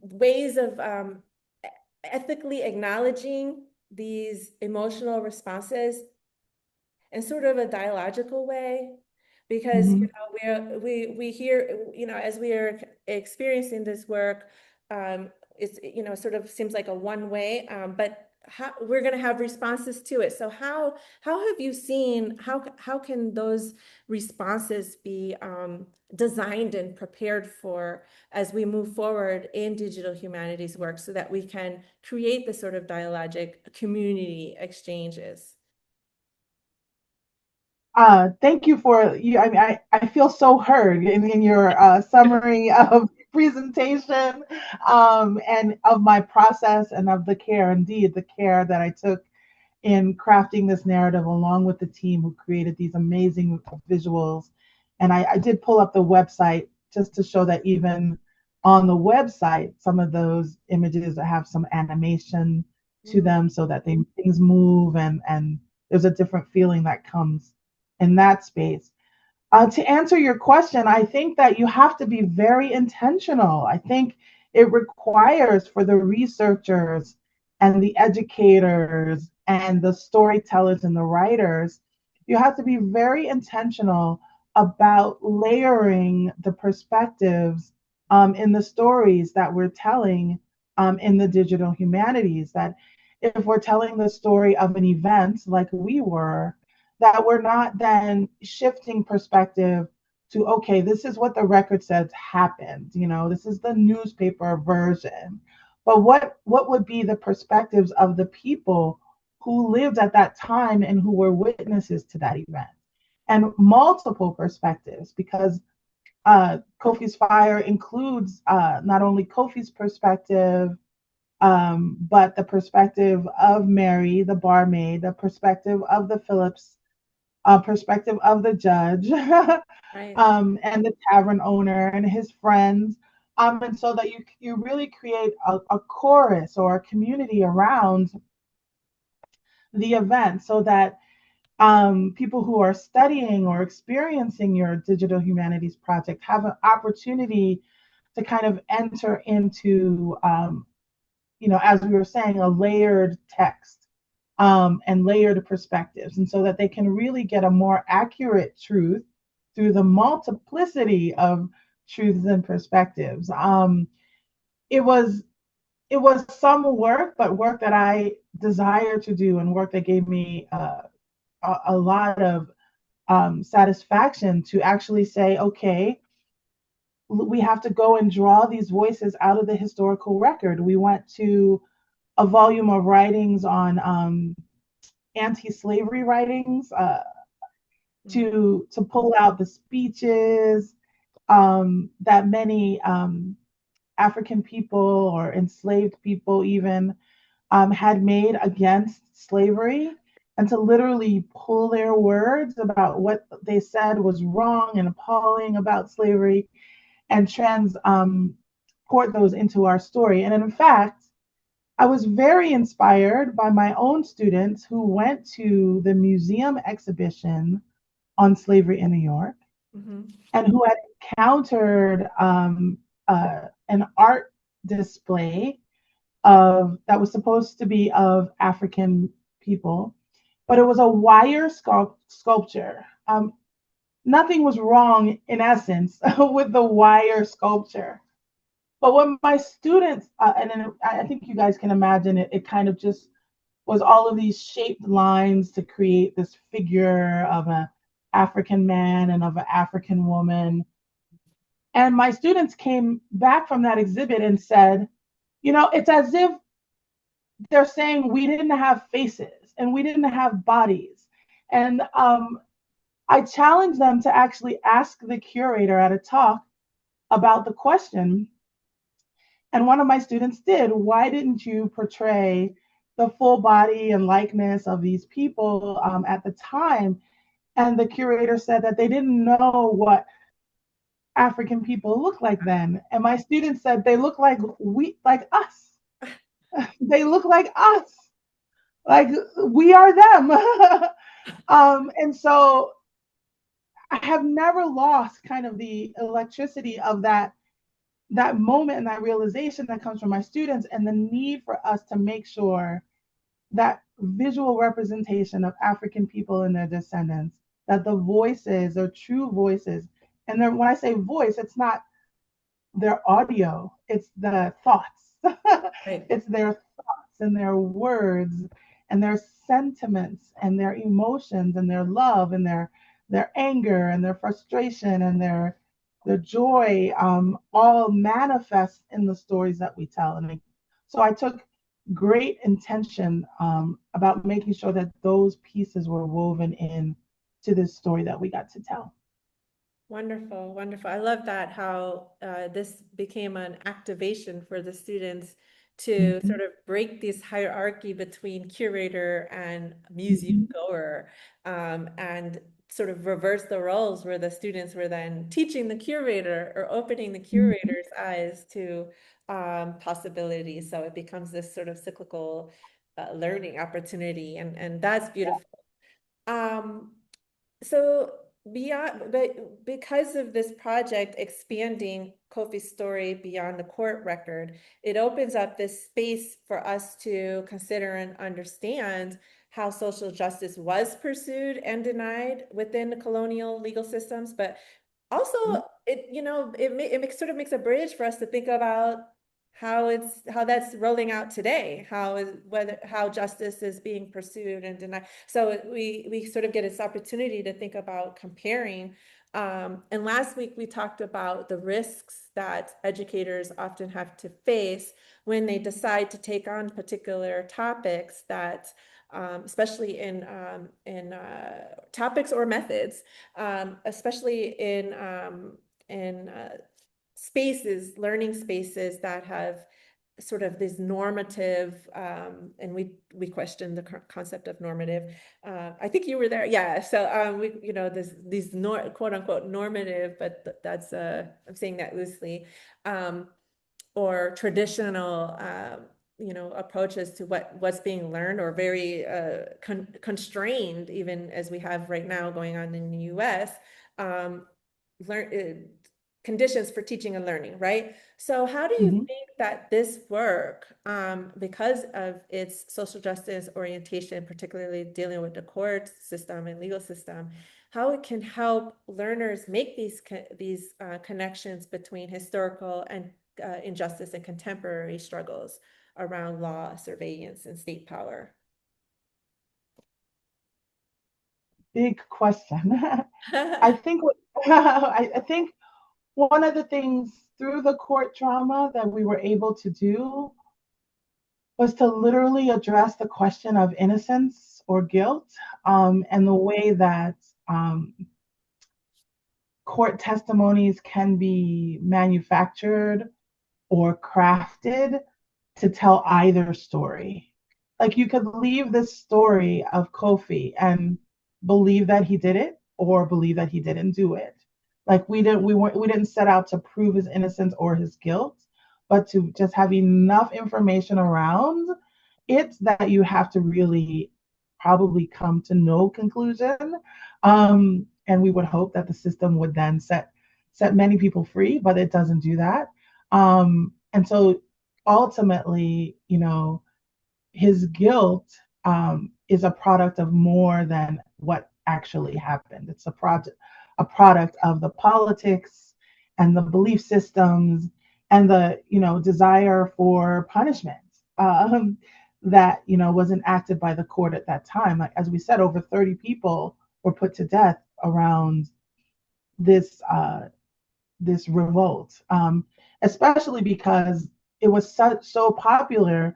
ways of ethically acknowledging these emotional responses in sort of a dialogical way? Because we hear, as we are experiencing this work, it's sort of seems like a one way, but we're going to have responses to it. So how have you seen, how can those responses be designed and prepared for as we move forward in digital humanities work, so that we can create the sort of dialogic community exchanges? Thank you for you. I mean, I feel so heard in your summary of presentation, and of my process and of the care, indeed, the care that I took in crafting this narrative along with the team who created these amazing visuals. And I did pull up the website just to show that even on the website, some of those images that have some animation to them so that things move, and there's a different feeling that comes in that space. To answer your question, I think that you have to be very intentional. I think it requires for the researchers and the educators and the storytellers and the writers, you have to be very intentional about layering the perspectives in the stories that we're telling in the digital humanities. That if we're telling the story of an event like we were, that we're not then shifting perspective to, okay, this is what the record says happened, this is the newspaper version. But what would be the perspectives of the people who lived at that time and who were witnesses to that event? And multiple perspectives, because Kofi's Fire includes not only Kofi's perspective, but the perspective of Mary, the barmaid, the perspective of the Phillips, perspective of the judge, right. And the tavern owner and his friends. And so that you really create a chorus or a community around the event, so that people who are studying or experiencing your digital humanities project have an opportunity to kind of enter into, as we were saying, a layered text and layered perspectives, and so that they can really get a more accurate truth through the multiplicity of truths and perspectives. It was some work, but work that I desire to do, and work that gave me a lot of satisfaction to actually say, okay, we have to go and draw these voices out of the historical record. We went to a volume of writings on anti-slavery writings to pull out the speeches that many African people or enslaved people even had made against slavery, and to literally pull their words about what they said was wrong and appalling about slavery and transport those into our story. And in fact, I was very inspired by my own students who went to the museum exhibition on slavery in New York, and who had encountered an art display that was supposed to be of African people, but it was a wire sculpture. Nothing was wrong in essence with the wire sculpture. But when my students, and I think you guys can imagine it, it kind of just was all of these shaped lines to create this figure of an African man and of an African woman. And my students came back from that exhibit and said, you know, it's as if they're saying we didn't have faces and we didn't have bodies. And I challenged them to actually ask the curator at a talk about the question. And one of my students did, why didn't you portray the full body and likeness of these people at the time? And the curator said that they didn't know what African people looked like then. And my students said they look like us. They look like us. Like we are them. And so I have never lost kind of the electricity of that moment and that realization that comes from my students, and the need for us to make sure that visual representation of African people and their descendants, that the voices are true voices. And then when I say voice, it's not their audio, it's the thoughts. Right. It's their thoughts and their words and their sentiments and their emotions and their love and their anger and their frustration and their joy, all manifest in the stories that we tell. And so I took great intention about making sure that those pieces were woven in to this story that we got to tell. Wonderful, wonderful. I love that, how this became an activation for the students to sort of break this hierarchy between curator and museum goer, and sort of reverse the roles, where the students were then teaching the curator or opening the curator's eyes to possibilities. So it becomes this sort of cyclical learning opportunity, and that's beautiful. So but because of this project expanding Kofi's story beyond the court record, it opens up this space for us to consider and understand how social justice was pursued and denied within the colonial legal systems, but also it sort of makes a bridge for us to think about how that's rolling out today, how justice is being pursued and denied. So we sort of get this opportunity to think about comparing. And last week we talked about the risks that educators often have to face when they decide to take on particular topics that, especially in topics or methods, especially in spaces, learning spaces that have sort of this normative, and we question the concept of normative. I think you were there, yeah. So these quote unquote normative, but that's I'm saying that loosely, or traditional, approaches to what's being learned, or very constrained, even as we have right now going on in the U.S. conditions for teaching and learning, right? So how do you think that this work, because of its social justice orientation, particularly dealing with the court system and legal system, how it can help learners make these connections between historical and injustice and contemporary struggles around law, surveillance, and state power? Big question. I think I think one of the things through the court drama that we were able to do was to literally address the question of innocence or guilt, and the way that court testimonies can be manufactured or crafted to tell either story. Like you could leave this story of Kofi and believe that he did it or believe that he didn't do it. Like we didn't set out to prove his innocence or his guilt, but to just have enough information around it that you have to really probably come to no conclusion. And we would hope that the system would then set many people free, but it doesn't do that. And so ultimately, you know, his guilt is a product of more than what actually happened. It's a product of the politics and the belief systems and the, you know, desire for punishment that, you know, was enacted by the court at that time. Like, as we said, over 30 people were put to death around this this revolt, especially because it was so popular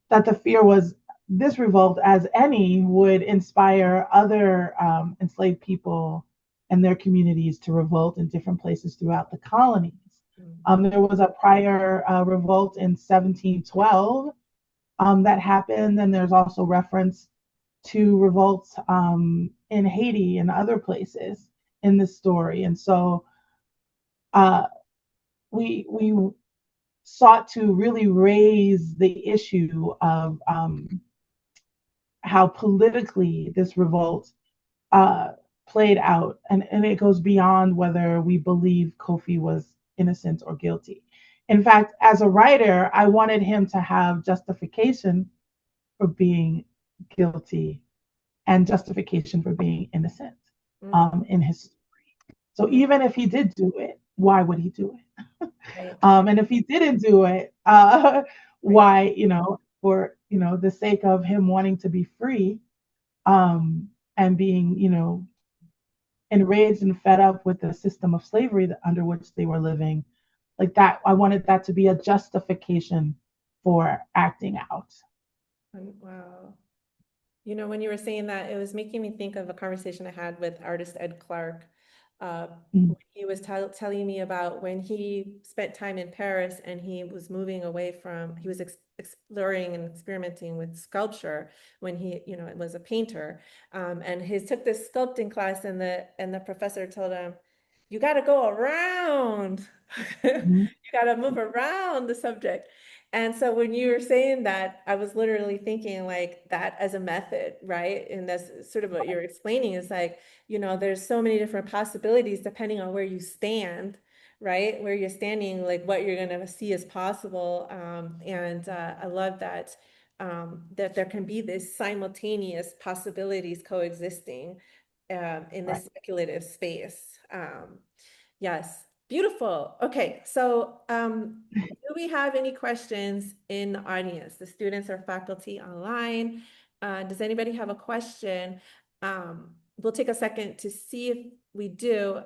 that the fear was this revolt, as any, would inspire other enslaved people and their communities to revolt in different places throughout the colonies. There was a prior revolt in 1712 that happened, and there's also reference to revolts in Haiti and other places in this story. And so we sought to really raise the issue of how politically this revolt played out, and it goes beyond whether we believe Kofi was innocent or guilty. In fact, as a writer, I wanted him to have justification for being guilty and justification for being innocent in his story. So even if he did do it, why would he do it? Right. And if he didn't do it, why, you know, for, you know, the sake of him wanting to be free, and being, you know, enraged and fed up with the system of slavery under which they were living, like that, I wanted that to be a justification for acting out. Wow. You know, when you were saying that, it was making me think of a conversation I had with artist Ed Clark. He was telling me about when he spent time in Paris and he was moving away from, he was exploring and experimenting with sculpture when he, you know, was a painter. And he took this sculpting class, and the professor told him, you got to go around, you got to move around the subject. And so when you were saying that, I was literally thinking like that as a method, right? And that's sort of what you're explaining is like, you know, there's so many different possibilities depending on where you stand, right? Where you're standing, like what you're going to see as possible. And I love that, that there can be this simultaneous possibilities coexisting in this speculative space. Yes. Beautiful. Okay, so do we have any questions in the audience, the students or faculty online? Does anybody have a question? We'll take a second to see if we do,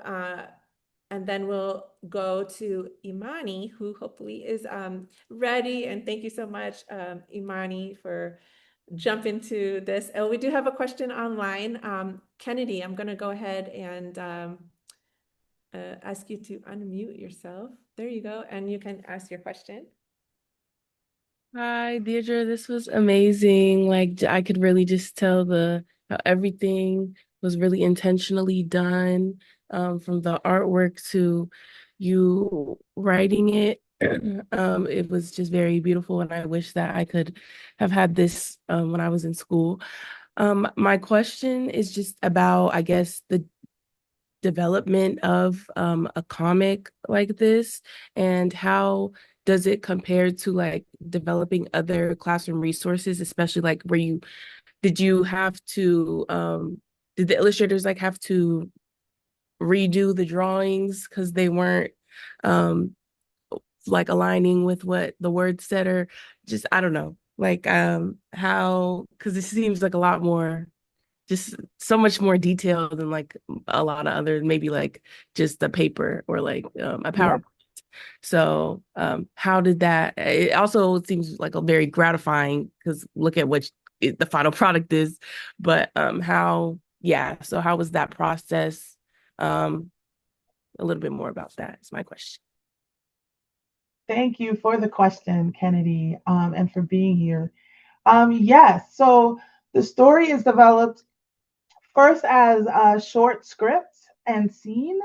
and then we'll go to Imani, who hopefully is ready. And thank you so much, Imani, for jumping to this. Oh, we do have a question online. Kennedy, I'm going to go ahead and ask you to unmute yourself. There you go. And you can ask your question. Hi, Deirdre. This was amazing. Like, I could really just tell how everything was really intentionally done, from the artwork to you writing it. It was just very beautiful, and I wish that I could have had this when I was in school. My question is just about, I guess, development of a comic like this, and how does it compare to like developing other classroom resources, especially like did you have to did the illustrators like have to redo the drawings because they weren't like aligning with what the words said, or just I don't know, like how, because it seems like a lot more, just so much more detailed than like a lot of other, maybe like just a paper or like a Yeah. PowerPoint. So how did that, it also seems like a very gratifying because look at what the final product is, but so how was that process? A little bit more about that is my question. Thank you for the question, Kennedy, and for being here. Yes, so the story is developed first as a short script and scene,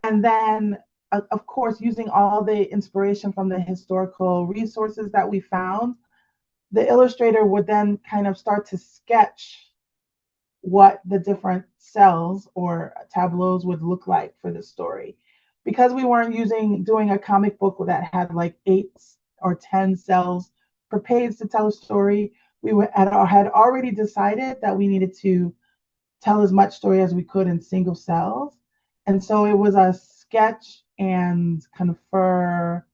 and then, of course, using all the inspiration from the historical resources that we found, the illustrator would then kind of start to sketch what the different cells or tableaus would look like for the story. Because we weren't doing a comic book that had like 8 or 10 cells per page to tell a story, had already decided that we needed to tell as much story as we could in single cells. And so it was a sketch and confer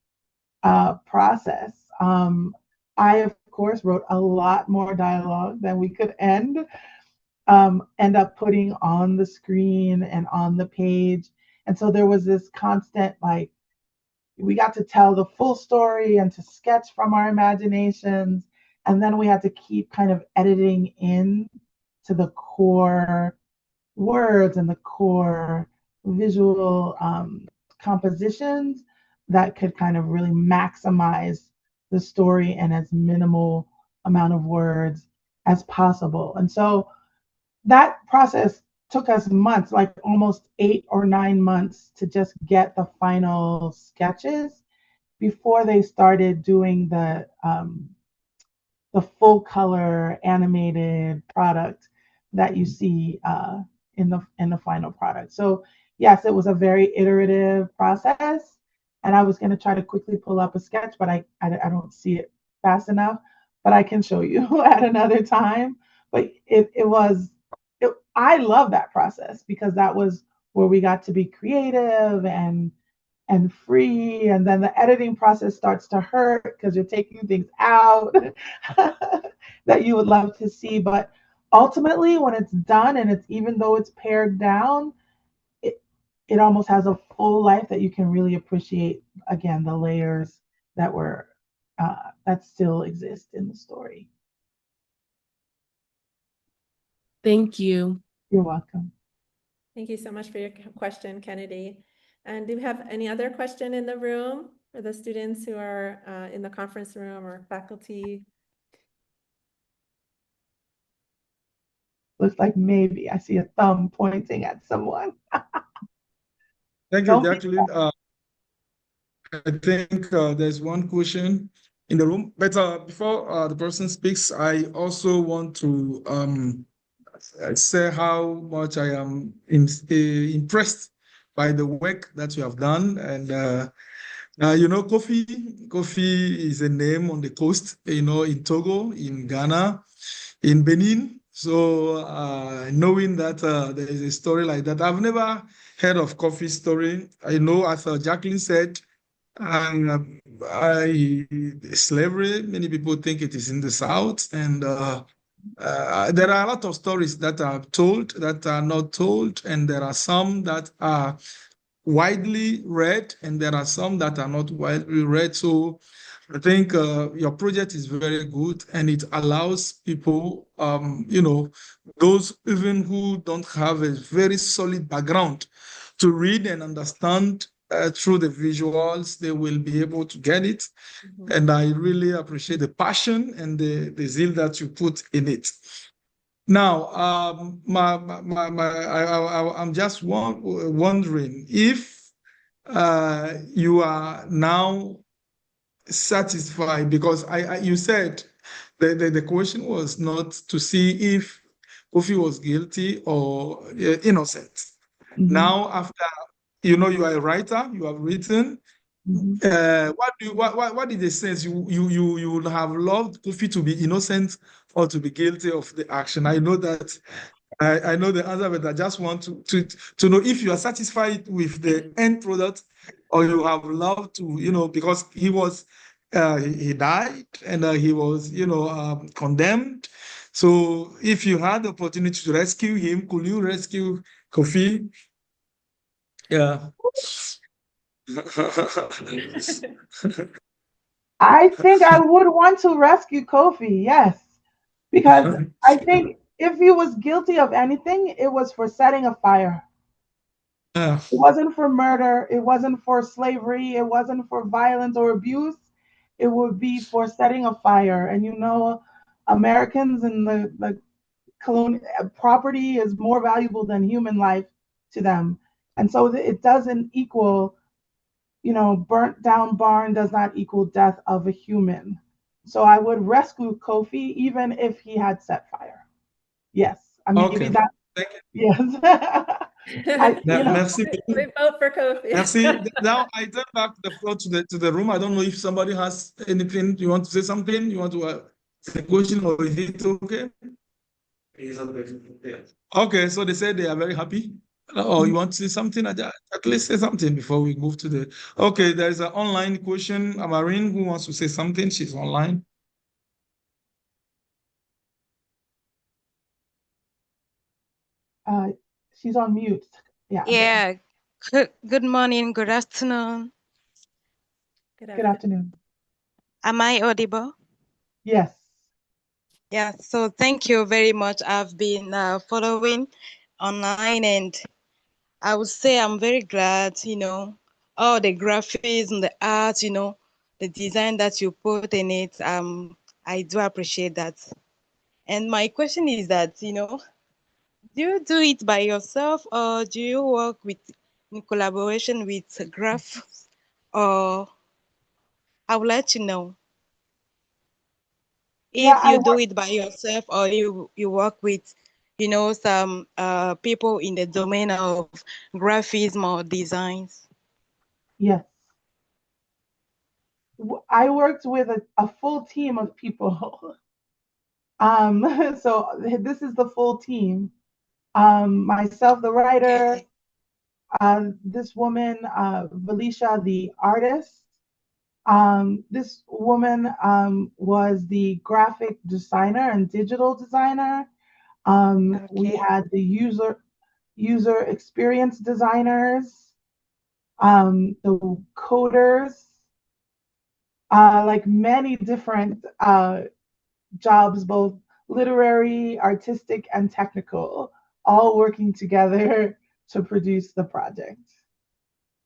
process. I, of course, wrote a lot more dialogue than we could end up putting on the screen and on the page. And so there was this constant, like, we got to tell the full story and to sketch from our imaginations. And then we had to keep kind of editing in to the core words and the core visual compositions that could kind of really maximize the story in as minimal amount of words as possible. And so that process took us months, like almost 8 or 9 months, to just get the final sketches before they started doing the full color animated product that you see in the final product. So yes, it was a very iterative process, and I was going to try to quickly pull up a sketch, but I don't see it fast enough. But I can show you at another time. But I love that process because that was where we got to be creative and free, and then the editing process starts to hurt because you're taking things out that you would love to see. But ultimately, when it's done, and it's, even though it's pared down, it almost has a full life that you can really appreciate, again, the layers that still exist in the story. Thank you. You're welcome. Thank you so much for your question, Kennedy. And do we have any other question in the room for the students who are in the conference room or faculty? Looks like maybe I see a thumb pointing at someone. Thank you, Jacqueline. I think there's one question in the room, but before the person speaks, I also want to say how much I am impressed by the work that you have done. And Kofi is a name on the coast, in Togo, in Ghana, in Benin. So knowing that there is a story like that, I've never heard of Kofi's story. I know, as Jacqueline said, slavery, many people think it is in the South, and there are a lot of stories that are told that are not told, and there are some that are widely read, and there are some that are not widely read. So I think your project is very good, and it allows people, those even who don't have a very solid background, to read and understand through the visuals. They will be able to get it. Mm-hmm. And I really appreciate the passion and the zeal that you put in it. Now, I'm just wondering if you are now satisfied, because you said the question was not to see if Kofi was guilty or innocent. Now, after you are a writer, you have written. What did they sense? You would have loved Kofi to be innocent or to be guilty of the action. I know that. I know the answer, but I just want to know if you are satisfied with the end product, or you have loved to, because he was he died and he was condemned. So if you had the opportunity to rescue him, could you rescue Kofi? Yeah. I think I would want to rescue Kofi, yes, because I think if he was guilty of anything, it was for setting a fire. It wasn't for murder. It wasn't for slavery. It wasn't for violence or abuse. It would be for setting a fire. And Americans and the colonial property is more valuable than human life to them. And so it doesn't equal, burnt down barn does not equal death of a human. So I would rescue Kofi even if he had set fire. Yes. I mean, maybe that. Yes. Merci. We vote for Kofi. Merci. Now I turn back the floor to the room. I don't know if somebody has anything. You want to say something? You want to say a question, or is it okay? Okay, so they said they are very happy. Or you want to say something? At least say something before we move to the. Okay, there is an online question. Amarin, who wants to say something? She's online. She's on mute. Yeah. Yeah. Good morning. Good afternoon. Good afternoon. Am I audible? Yes. Yeah. So thank you very much. I've been following online, and I would say I'm very glad. All the graphics and the art. The design that you put in it. I do appreciate that. And my question is that do you do it by yourself, or do you work in collaboration with graphs, or I would like to know if you do it by yourself, or you work with, some people in the domain of graphism or designs. Yes. I worked with a full team of people. So this is the full team. Myself, the writer, this woman, Valisha, the artist. This woman was the graphic designer and digital designer. We had the user experience designers, the coders, like many different jobs, both literary, artistic, and technical, all working together to produce the project.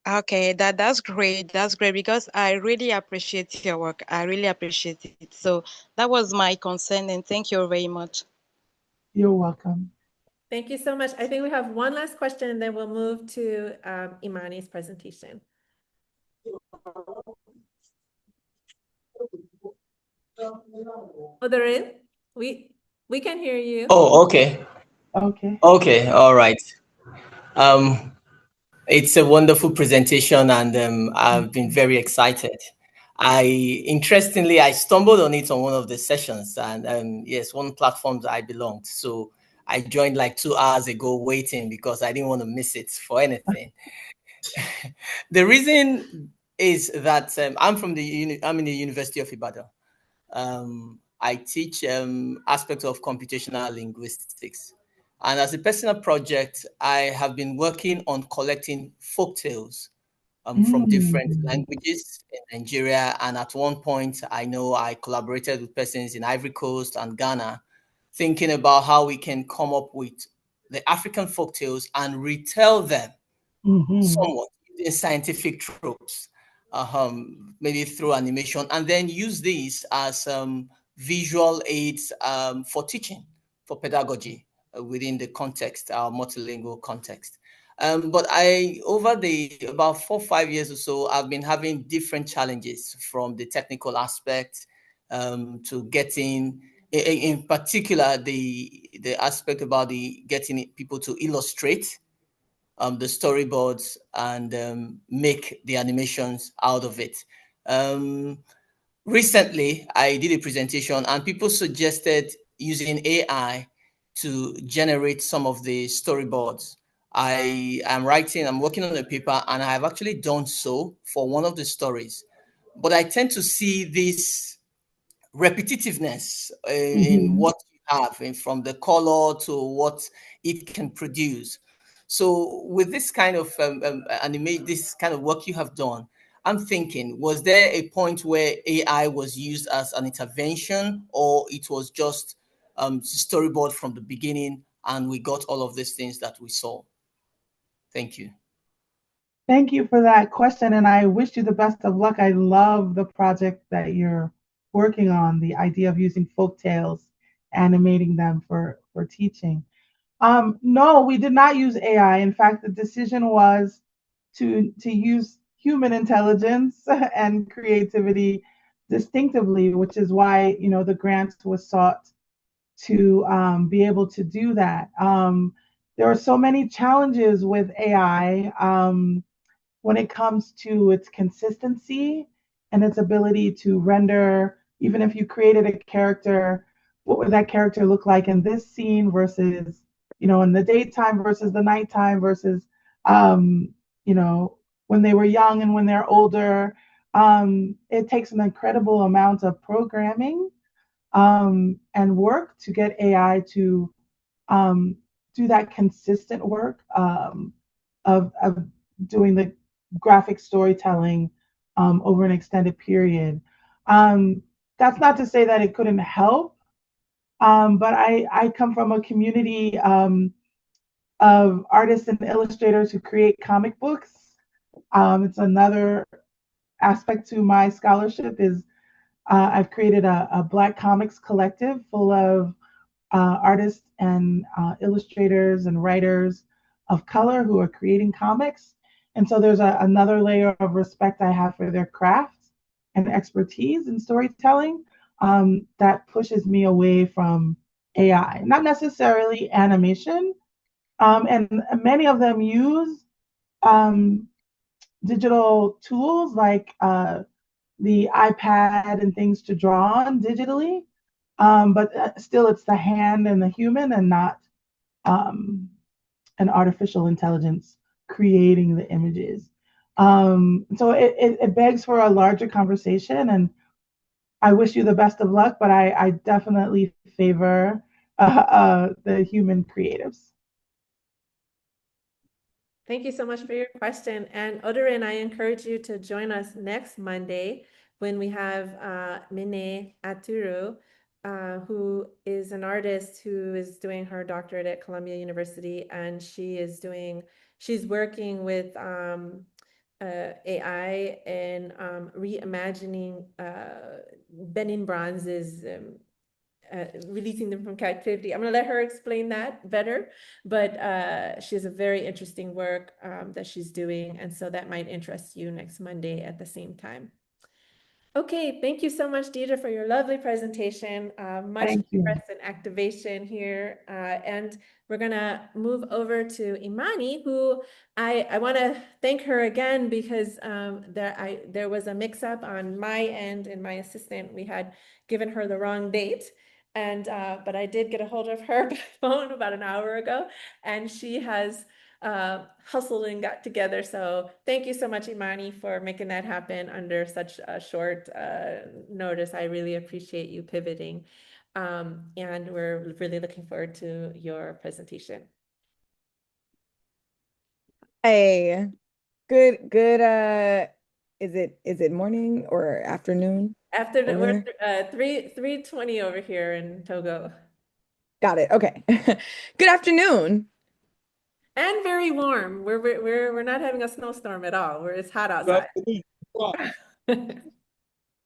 Okay, that's great. That's great, because I really appreciate your work. I really appreciate it. So that was my concern, and thank you very much. You're welcome. Thank you so much. I think we have one last question, and then we'll move to Imani's presentation. Oh, there is? We can hear you. Oh, okay. Okay, all right. It's a wonderful presentation, and I've been very excited. Interestingly, I stumbled on it on one of the sessions, and yes, one platform that I belonged. So I joined like 2 hours ago waiting because I didn't want to miss it for anything. The reason is that I'm in the University of Ibadan. I teach aspects of computational linguistics. And as a personal project, I have been working on collecting folktales from different languages in Nigeria. And at one point, I know I collaborated with persons in Ivory Coast and Ghana, thinking about how we can come up with the African folktales and retell them somewhat in scientific tropes, maybe through animation, and then use these as visual aids for teaching, for pedagogy within the context, our multilingual context. But over the about 4 or 5 years or so, I've been having different challenges, from the technical aspect to getting, in particular, the aspect about getting people to illustrate the storyboards and make the animations out of it. Recently, I did a presentation and people suggested using AI to generate some of the storyboards. I'm working on a paper, and I have actually done so for one of the stories. But I tend to see this repetitiveness in what you have, and from the color to what it can produce. So with this kind of this kind of work you have done, I'm thinking, was there a point where AI was used as an intervention, or it was just storyboard from the beginning and we got all of these things that we saw? Thank you. Thank you for that question, and I wish you the best of luck. I love the project that you're working on, the idea of using folk tales, animating them for teaching. No, we did not use AI. In fact, the decision was to use human intelligence and creativity distinctively, which is why the grant was sought to be able to do that. There are so many challenges with AI. When it comes to its consistency and its ability to render, even if you created a character, what would that character look like in this scene versus, in the daytime versus the nighttime versus, when they were young and when they're older. It takes an incredible amount of programming and work to get AI to do that consistent work of doing the graphic storytelling over an extended period. That's not to say that it couldn't help, but I come from a community of artists and illustrators who create comic books. It's another aspect to my scholarship is I've created a Black comics collective full of artists and illustrators and writers of color who are creating comics. And so there's another layer of respect I have for their craft and expertise in storytelling that pushes me away from AI, not necessarily animation. And many of them use digital tools like the iPad and things to draw on digitally. But still, it's the hand and the human and not an artificial intelligence creating the images. So it begs for a larger conversation, and I wish you the best of luck, but I definitely favor the human creatives. Thank you so much for your question. And Odorin, I encourage you to join us next Monday when we have Mine Aturu, who is an artist who is doing her doctorate at Columbia University, and she's working with AI and reimagining Benin bronzes, releasing them from captivity. I'm going to let her explain that better, but she has a very interesting work that she's doing, and so that might interest you next Monday at the same time. Okay, thank you so much, Deirdre, for your lovely presentation. Much interest and activation here. And we're gonna move over to Imani, who I want to thank her again because there was a mix-up on my end and my assistant. We had given her the wrong date. And but I did get a hold of her by phone about an hour ago, and she has hustled and got together. So thank you so much, Imani, for making that happen under such a short notice. I really appreciate you pivoting. And we're really looking forward to your presentation. Hey, good, is it morning or afternoon? Afternoon, we're 3:20 over here in Togo. Got it. Okay. Good afternoon. And very warm. We're not having a snowstorm at all. It's hot outside.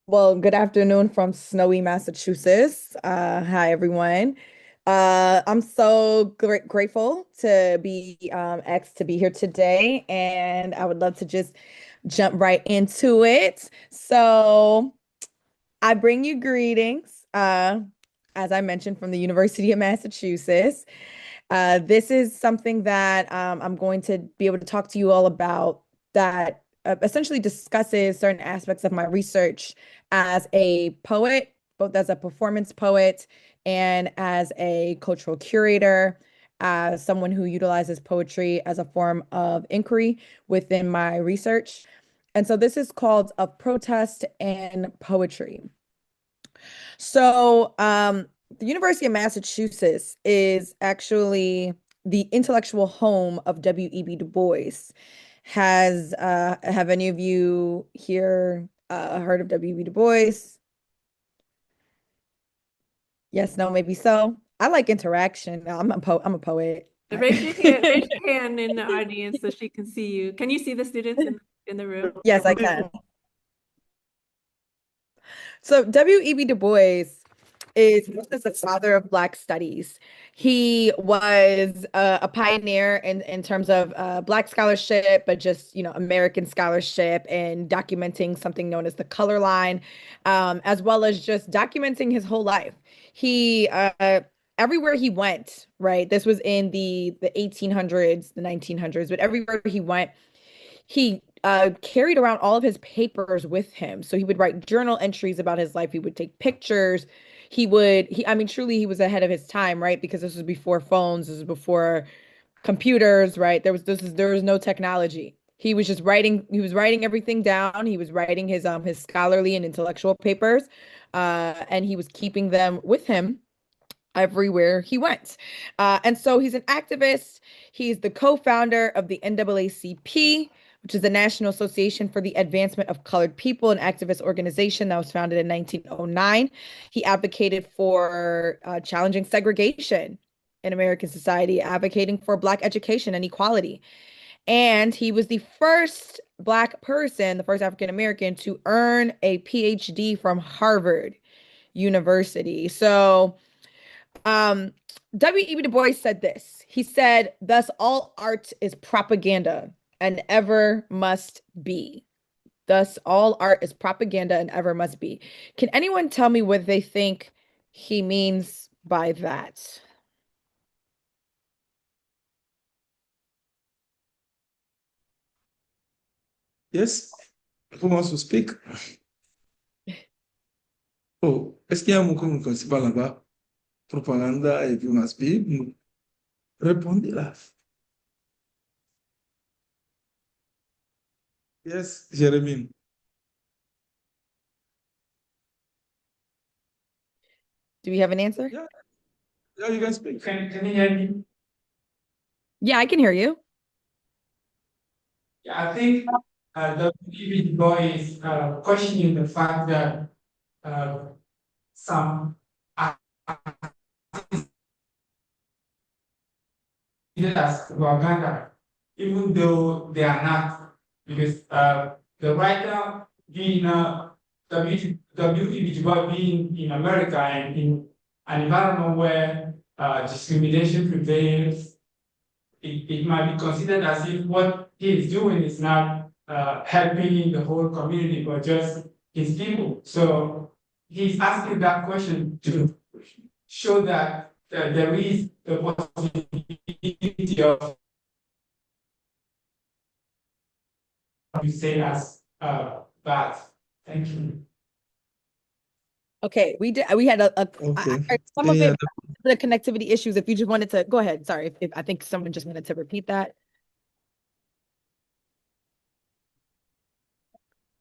Well, good afternoon from snowy Massachusetts. Hi, everyone. I'm so grateful to be asked to be here today, and I would love to just jump right into it. So I bring you greetings, as I mentioned, from the University of Massachusetts. This is something that I'm going to be able to talk to you all about that essentially discusses certain aspects of my research as a poet, both as a performance poet and as a cultural curator, as someone who utilizes poetry as a form of inquiry within my research. And so this is called Of Protest and Poetry. So the University of Massachusetts is actually the intellectual home of W.E.B. Du Bois. Have any of you here heard of W.E.B. Du Bois? Yes, no, maybe so. I like interaction. I'm a poet. Raise your hand in the audience so she can see you. Can you see the students in the room? Yes, I can. So W.E.B. Du Bois is the father of Black studies. He was a pioneer in terms of Black scholarship, but just, American scholarship and documenting something known as the color line, as well as just documenting his whole life. He everywhere he went, right? This was in the 1800s, the 1900s, but everywhere he went, he carried around all of his papers with him. So he would write journal entries about his life. He would take pictures. Truly he was ahead of his time, right? Because this was before phones, this was before computers, right? There was no technology. He was just writing, he was writing everything down. He was writing his scholarly and intellectual papers, and he was keeping them with him everywhere he went. And so he's an activist. He's the co-founder of the NAACP, which is the National Association for the Advancement of Colored People, an activist organization that was founded in 1909. He advocated for challenging segregation in American society, advocating for Black education and equality. And he was the first Black person, the first African American to earn a PhD from Harvard University. So W.E.B. Du Bois said this. He said, "Thus all art is propaganda and ever must be." Thus all art is propaganda and ever must be. Can anyone tell me what they think he means by that? Yes. Who wants to speak? Oh, est-ce qu'il y a un mot qu'on ne connaît pas là-bas? Propaganda et puis must be. Répondez là. Yes, Jeremy. Do we have an answer? Yeah, yeah, you can speak. Can you hear me? Yeah, I can hear you. Yeah, I think the W.E.B. Du Bois is questioning the fact that some as propaganda, even though they are not, because the writer being W.E.B. Du Bois being in America and in an environment where discrimination prevails, it might be considered as if what he is doing is not helping the whole community, but just his people. So he's asking that question to show that there is the possibility of you say as bad. Thank you. Okay, we had I Okay. heard some of it, the connectivity issues. If you just wanted to go ahead, sorry, if I think someone just wanted to repeat that.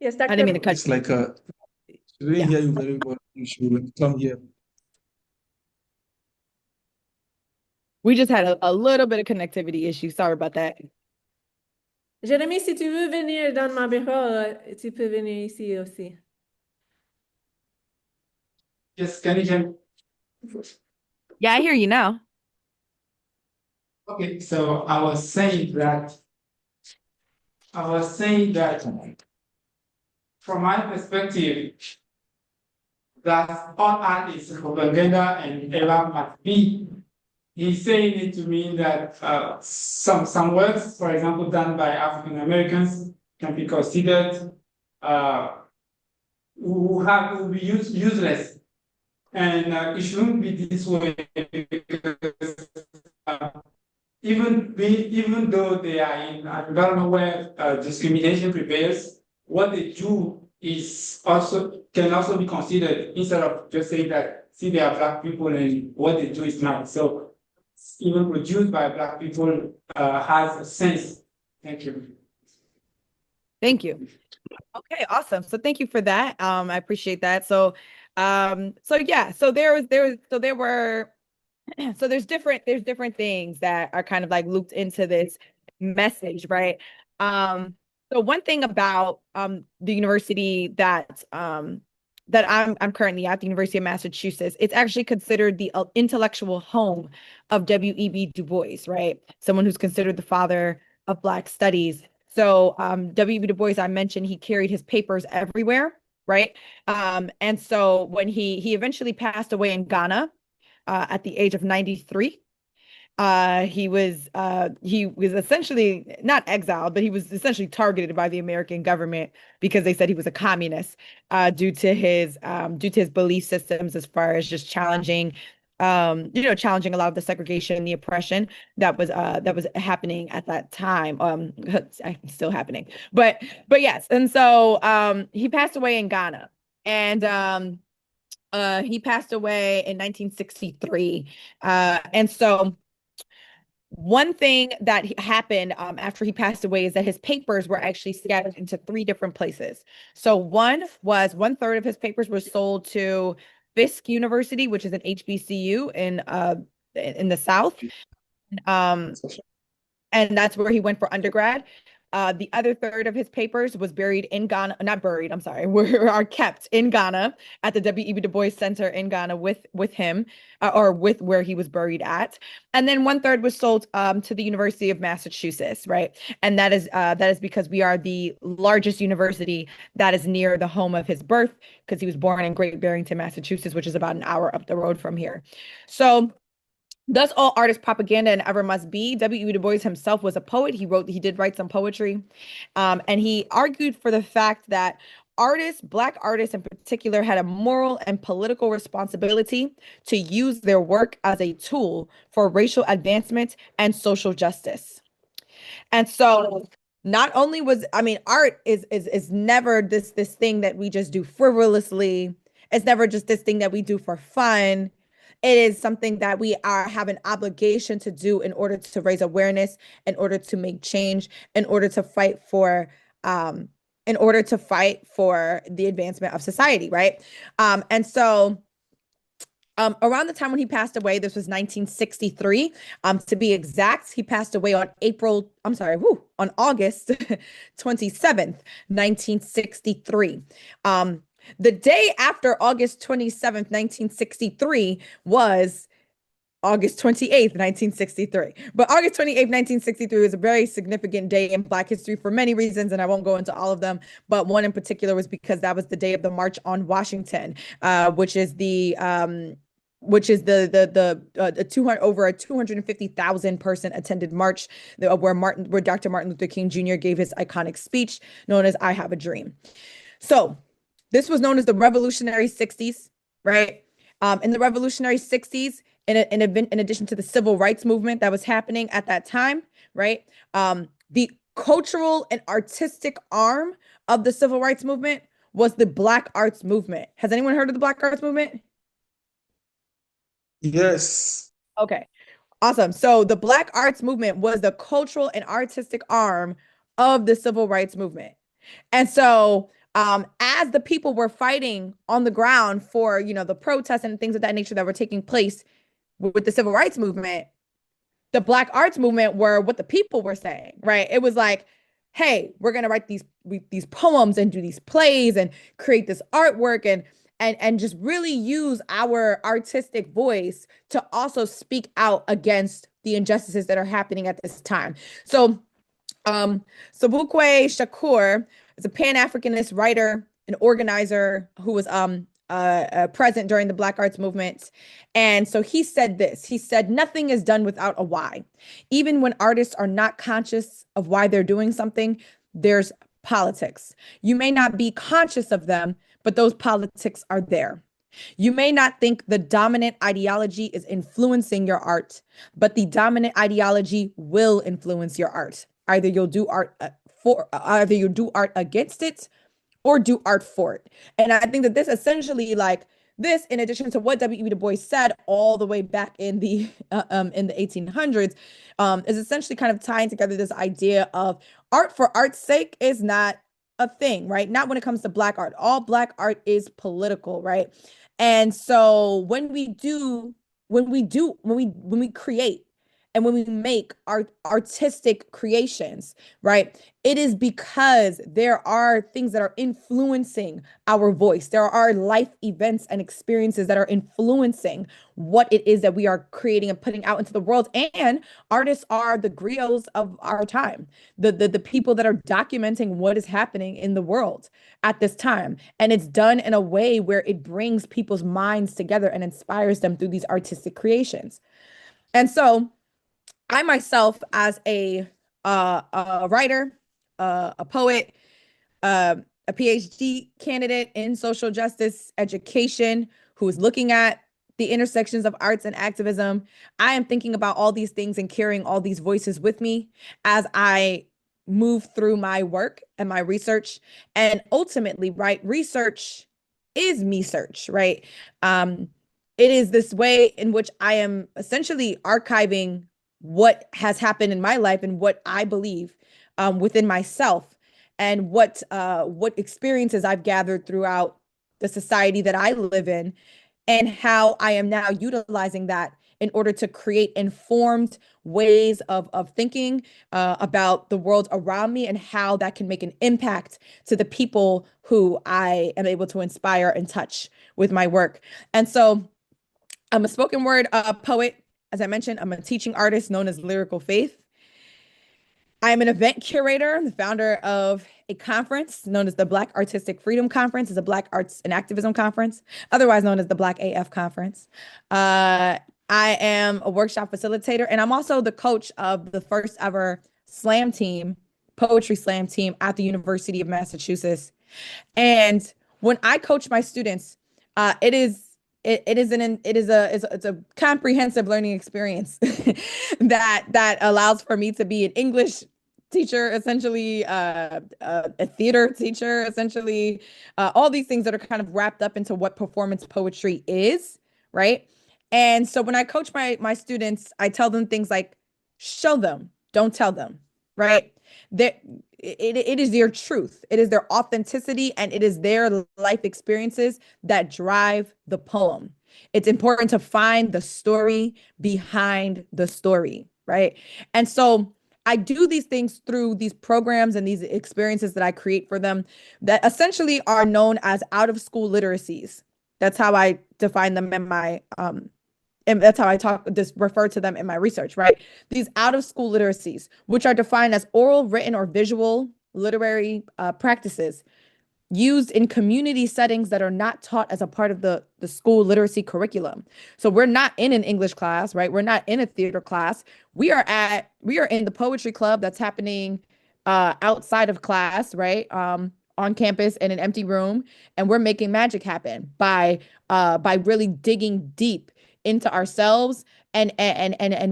Yes, I didn't mean to cut It's like we didn't hear you very well. You should come here. We just had a little bit of connectivity issue. Sorry about that. Jérémy, si tu veux venir dans ma bureau, tu peux venir ici aussi. Yes, can you hear me? Yeah, I hear you now. Okay, so I was saying that from my perspective, that all art is propaganda and ever must be. He's saying it to mean that some works, for example, done by African Americans, can be considered will be useless, and it shouldn't be this way because even though they are in an environment where discrimination prevails, what they do is can also be considered, instead of just saying that, see, they are Black people and what they do is not. So even produced by Black people has a sense. Thank you. Thank you. Okay, awesome. So thank you for that. I appreciate that. So yeah, so there's different things that are kind of like looped into this message, right? So one thing about the university that I'm currently at, the University of Massachusetts, it's actually considered the intellectual home of W.E.B. Du Bois, right? Someone who's considered the father of Black studies. So W.E.B. Du Bois, I mentioned, he carried his papers everywhere, right? And so when he eventually passed away in Ghana at the age of 93, he was essentially not exiled, but he was essentially targeted by the American government because they said he was a communist due to his belief systems as far as just challenging challenging a lot of the segregation and the oppression that was happening at that time. Still happening, but yes. And so he passed away in Ghana, and he passed away in 1963, and so one thing that happened after he passed away is that his papers were actually scattered into 3 different places. So one-third of his papers were sold to Fisk University, which is an HBCU in the South. And that's where he went for undergrad. The other third of his papers was buried in Ghana, not buried, I'm sorry, are kept in Ghana at the W.E.B. Du Bois Center in Ghana with him, or with where he was buried at. And then 1/3 was sold to the University of Massachusetts, right? And that is because we are the largest university that is near the home of his birth, because he was born in Great Barrington, Massachusetts, which is about an hour up the road from here. So thus all art is propaganda and ever must be. W.E.B. Du Bois himself was a poet. He did write some poetry. And he argued for the fact that Black artists in particular, had a moral and political responsibility to use their work as a tool for racial advancement and social justice. And so not only art is never this thing that we just do frivolously. It's never just this thing that we do for fun. It is something that we have an obligation to do in order to raise awareness, in order to make change, in order to fight for the advancement of society, right? And so around the time when he passed away, this was 1963. To be exact, he passed away on August 27th, 1963. The day after August 27th, 1963 was August 28th, 1963. But August 28th, 1963 was a very significant day in Black history for many reasons, and I won't go into all of them, but one in particular was because that was the day of the March on Washington, which is over a 250,000 person attended march where Dr. Martin Luther King Jr. gave his iconic speech known as "I Have a Dream." So this was known as the Revolutionary 60s, right? In the Revolutionary 60s, in addition to the civil rights movement that was happening at that time, right? The cultural and artistic arm of the civil rights movement was the Black arts movement. Has anyone heard of the Black arts movement? Yes. Okay, awesome. So the Black arts movement was the cultural and artistic arm of the civil rights movement. And so as the people were fighting on the ground for, the protests and things of that nature that were taking place with the civil rights movement, the Black arts movement were what the people were saying, right? It was like, hey, we're going to write these poems and do these plays and create this artwork and just really use our artistic voice to also speak out against the injustices that are happening at this time. So Sobukwe Shakur is a Pan-Africanist writer and organizer who was present during the Black arts movement. And so he said this. He said, "Nothing is done without a why. Even when artists are not conscious of why they're doing something, there's politics. You may not be conscious of them, but those politics are there. You may not think the dominant ideology is influencing your art, but the dominant ideology will influence your art. Either you'll do art either you do art against it or do art for it. And I think that this essentially, like this, in addition to what W.E. Du Bois said all the way back in the 1800s, is essentially kind of tying together this idea of art for art's sake is not a thing, right? Not when it comes to Black art. All Black art is political, right? And so when we create and when we make artistic creations, right, it is because there are things that are influencing our voice. There are life events and experiences that are influencing what it is that we are creating and putting out into the world. And artists are the griots of our time, the people that are documenting what is happening in the world at this time. And it's done in a way where it brings people's minds together and inspires them through these artistic creations. And so I myself, as a writer, a poet, a PhD candidate in social justice education, who is looking at the intersections of arts and activism, I am thinking about all these things and carrying all these voices with me as I move through my work and my research. And ultimately, right, research is me search, right? It is this way in which I am essentially archiving what has happened in my life and what I believe within myself, and what experiences I've gathered throughout the society that I live in, and how I am now utilizing that in order to create informed ways of thinking about the world around me, and how that can make an impact to the people who I am able to inspire and touch with my work. And so I'm a spoken word poet. As I mentioned, I'm a teaching artist known as Lyrical Faith. I'm an event curator, the founder of a conference known as the Black Artistic Freedom Conference. It's a Black Arts and Activism Conference, otherwise known as the Black AF Conference. I am a workshop facilitator, and I'm also the coach of the first ever slam team, poetry slam team at the University of Massachusetts. And when I coach my students, it's a comprehensive learning experience that allows for me to be an English teacher, essentially, a theater teacher, essentially, all these things that are kind of wrapped up into what performance poetry is, right? And so when I coach my students, I tell them things like, show them, don't tell them, right? It is their truth. It is their authenticity, and it is their life experiences that drive the poem. It's important to find the story behind the story, right? And so I do these things through these programs and these experiences that I create for them that essentially are known as out-of-school literacies. That's how I define them in my and that's how I refer to them in my research, right? These out-of-school literacies, which are defined as oral, written, or visual literary practices used in community settings that are not taught as a part of the school literacy curriculum. So we're not in an English class, right? We're not in a theater class. We are in the poetry club that's happening outside of class, right? On campus in an empty room, and we're making magic happen by really digging deep into ourselves and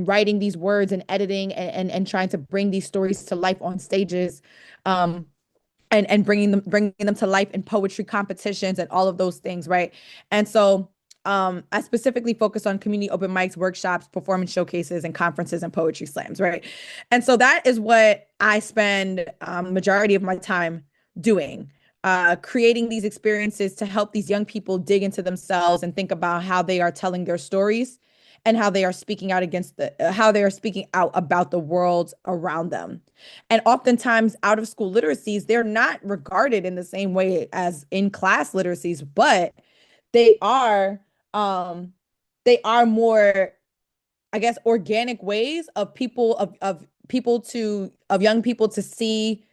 writing these words and editing and trying to bring these stories to life on stages, and bringing them to life in poetry competitions and all of those things, right? And so I specifically focus on community open mics, workshops, performance showcases, and conferences and poetry slams, right? And so that is what I spend majority of my time doing, creating these experiences to help these young people dig into themselves and think about how they are telling their stories and how they are speaking out about the world around them. And oftentimes out of school literacies, they're not regarded in the same way as in class literacies, but they are more, I guess, organic ways of young people to see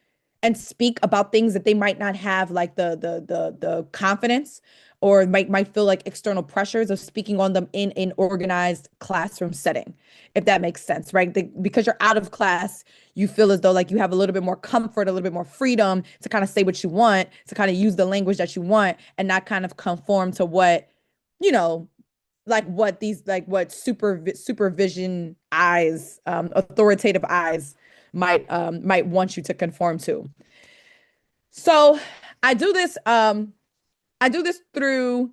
and speak about things that they might not have, like the confidence, or might feel like external pressures of speaking on them in an organized classroom setting, if that makes sense, right? Because you're out of class, you feel as though like you have a little bit more comfort, a little bit more freedom to kind of say what you want, to kind of use the language that you want, and not kind of conform to what you know, like what supervision eyes, authoritative eyes might want you to conform to. So I do this through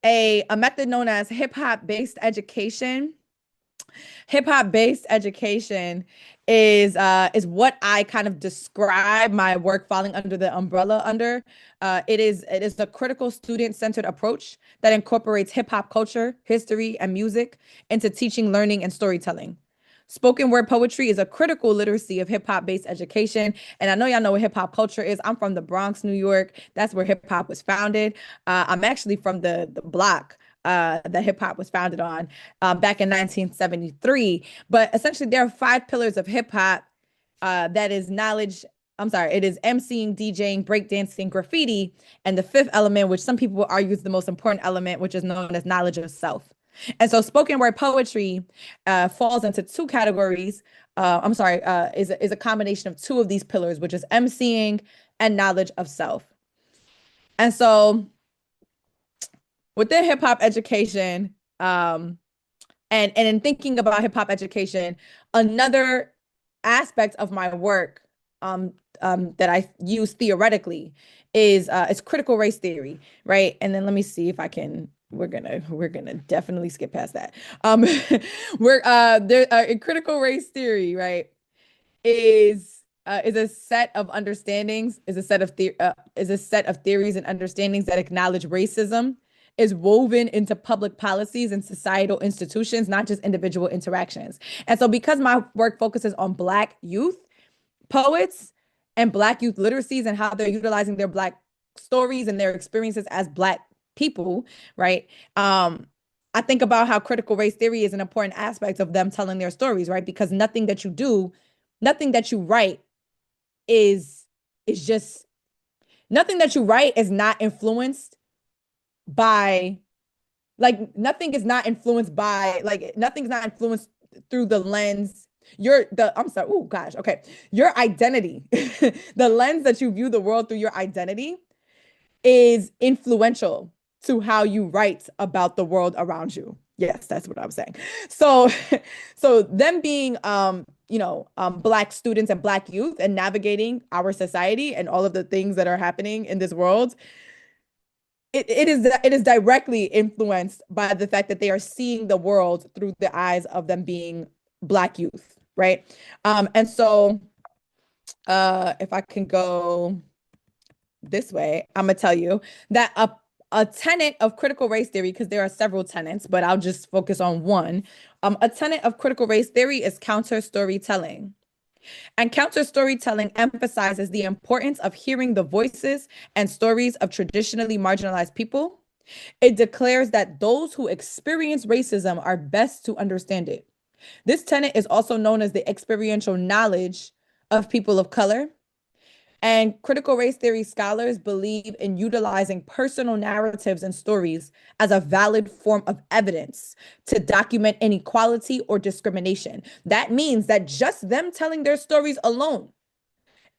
a method known as hip-hop based education. Hip-hop based education is what I kind of describe my work falling under the umbrella under. It is a critical student-centered approach that incorporates hip-hop culture, history, and music into teaching, learning, and storytelling. Spoken word poetry is a critical literacy of hip-hop based education. And I know y'all know what hip-hop culture is. I'm from the Bronx, New York. That's where hip-hop was founded. I'm actually from the block that hip hop was founded on back in 1973. But essentially, there are 5 pillars of hip hop. That is knowledge. It is emceeing, DJing, breakdancing, graffiti, and the 5th element, which some people will argue is the most important element, which is known as knowledge of self. And so, spoken word poetry falls into 2 categories. Is a combination of 2 of these pillars, which is emceeing and knowledge of self. And so, within hip hop education, and in thinking about hip hop education, another aspect of my work that I use theoretically is critical race theory, right? And then let me see if I can. We're gonna definitely skip past that. Critical race theory, right, is a set of understandings, is a set of theories and understandings that acknowledge racism, is woven into public policies and societal institutions, not just individual interactions. And so because my work focuses on Black youth poets and Black youth literacies and how they're utilizing their Black stories and their experiences as Black people, right? I think about how critical race theory is an important aspect of them telling their stories, right? Because nothing that you write is not influenced by, nothing's not influenced through the lens, your identity. The lens that you view the world through, your identity, is influential to how you write about the world around you. Yes, that's what I'm saying. So them being Black students and Black youth and navigating our society and all of the things that are happening in this world, it is directly influenced by the fact that they are seeing the world through the eyes of them being Black youth, right? And so if I can go this way, I'm gonna tell you that a tenet of critical race theory, because there are several tenets, but I'll just focus on one. A tenet of critical race theory is counter storytelling. And counter storytelling emphasizes the importance of hearing the voices and stories of traditionally marginalized people. It declares that those who experience racism are best to understand it. This tenet is also known as the experiential knowledge of people of color. And critical race theory scholars believe in utilizing personal narratives and stories as a valid form of evidence to document inequality or discrimination. That means that just them telling their stories alone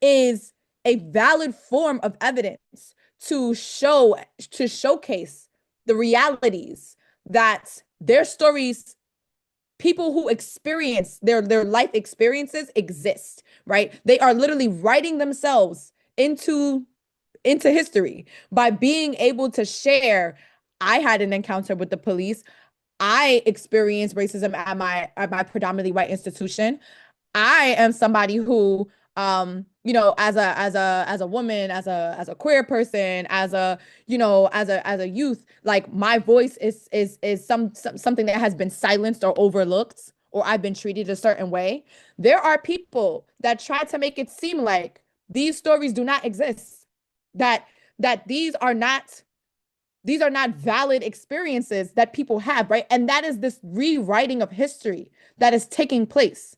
is a valid form of evidence to showcase the realities that their stories, people who experience their life experiences, exist, right? They are literally writing themselves into history by being able to share. I had an encounter with the police. I experienced racism at my predominantly white institution. I am somebody who, as a woman, as a queer person, as a youth, like my voice is something that has been silenced or overlooked, or I've been treated a certain way. There are people that try to make it seem like these stories do not exist, that these are not valid experiences that people have, right? And that is this rewriting of history that is taking place.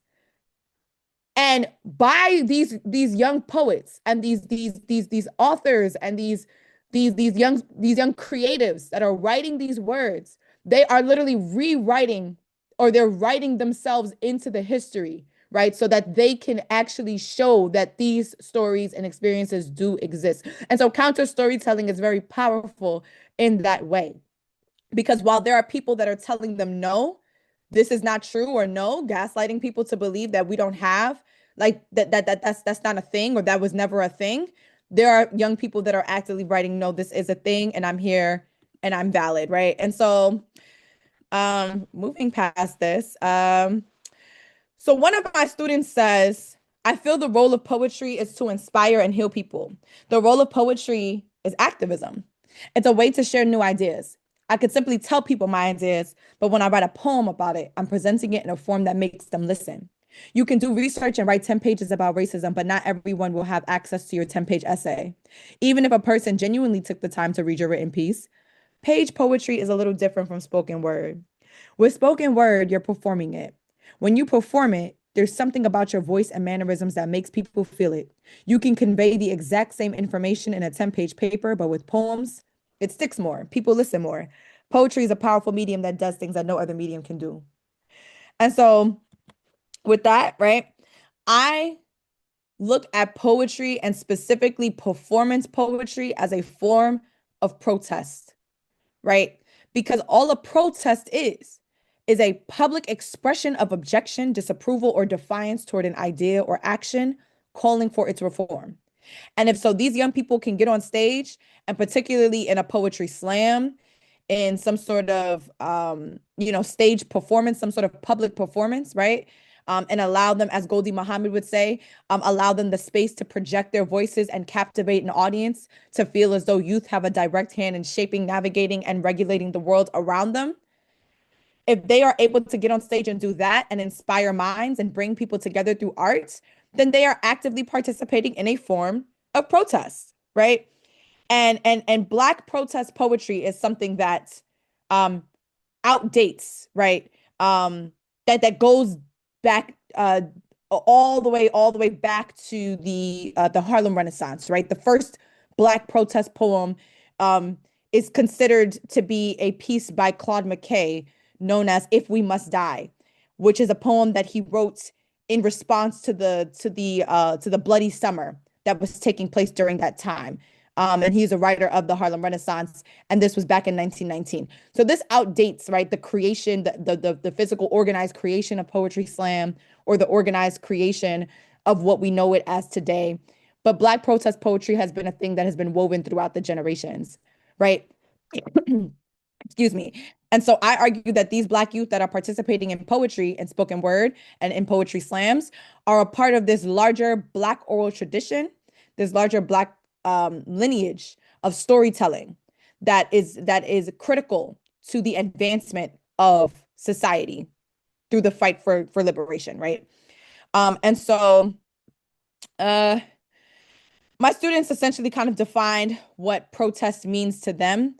And by these young poets and these authors and these young creatives that are writing these words, they are literally rewriting, or they're writing themselves into the history, right? So that they can actually show that these stories and experiences do exist. And so counter storytelling is very powerful in that way. Because while there are people that are telling them, no, this is not true, or no, gaslighting people to believe that we don't have, like that's not a thing, or that was never a thing. There are young people that are actively writing, no, this is a thing, and I'm here and I'm valid, right? And so moving past this, so one of my students says, I feel the role of poetry is to inspire and heal people. The role of poetry is activism. It's a way to share new ideas. I could simply tell people my ideas, but when I write a poem about it, I'm presenting it in a form that makes them listen. You can do research and write 10 pages about racism, but not everyone will have access to your 10-page essay. Even if a person genuinely took the time to read your written piece, page poetry is a little different from spoken word. With spoken word, you're performing it. When you perform it, there's something about your voice and mannerisms that makes people feel it. You can convey the exact same information in a 10-page paper, but with poems, it sticks more. People listen more. Poetry is a powerful medium that does things that no other medium can do. And so with that, right, I look at poetry, and specifically performance poetry, as a form of protest, right? Because all a protest is a public expression of objection, disapproval, or defiance toward an idea or action calling for its reform. And if so, these young people can get on stage, and particularly in a poetry slam, in some sort of, stage performance, some sort of public performance, right? And allow them, as Goldie Muhammad would say, allow them the space to project their voices and captivate an audience to feel as though youth have a direct hand in shaping, navigating, and regulating the world around them. If they are able to get on stage and do that and inspire minds and bring people together through art, then they are actively participating in a form of protest, right? And Black protest poetry is something that outdates, right? That goes back all the way back to the Harlem Renaissance, right? The first Black protest poem is considered to be a piece by Claude McKay known as "If We Must Die," which is a poem that he wrote in response to the bloody summer that was taking place during that time. And he's a writer of the Harlem Renaissance, and this was back in 1919. So this outdates, right, the creation, the physical organized creation of poetry slam, or the organized creation of what we know it as today. But Black protest poetry has been a thing that has been woven throughout the generations, right? Excuse me. And so I argue that these Black youth that are participating in poetry and spoken word and in poetry slams are a part of this larger Black oral tradition, this larger Black lineage of storytelling that is critical to the advancement of society through the fight for liberation, right? And so my students essentially kind of defined what protest means to them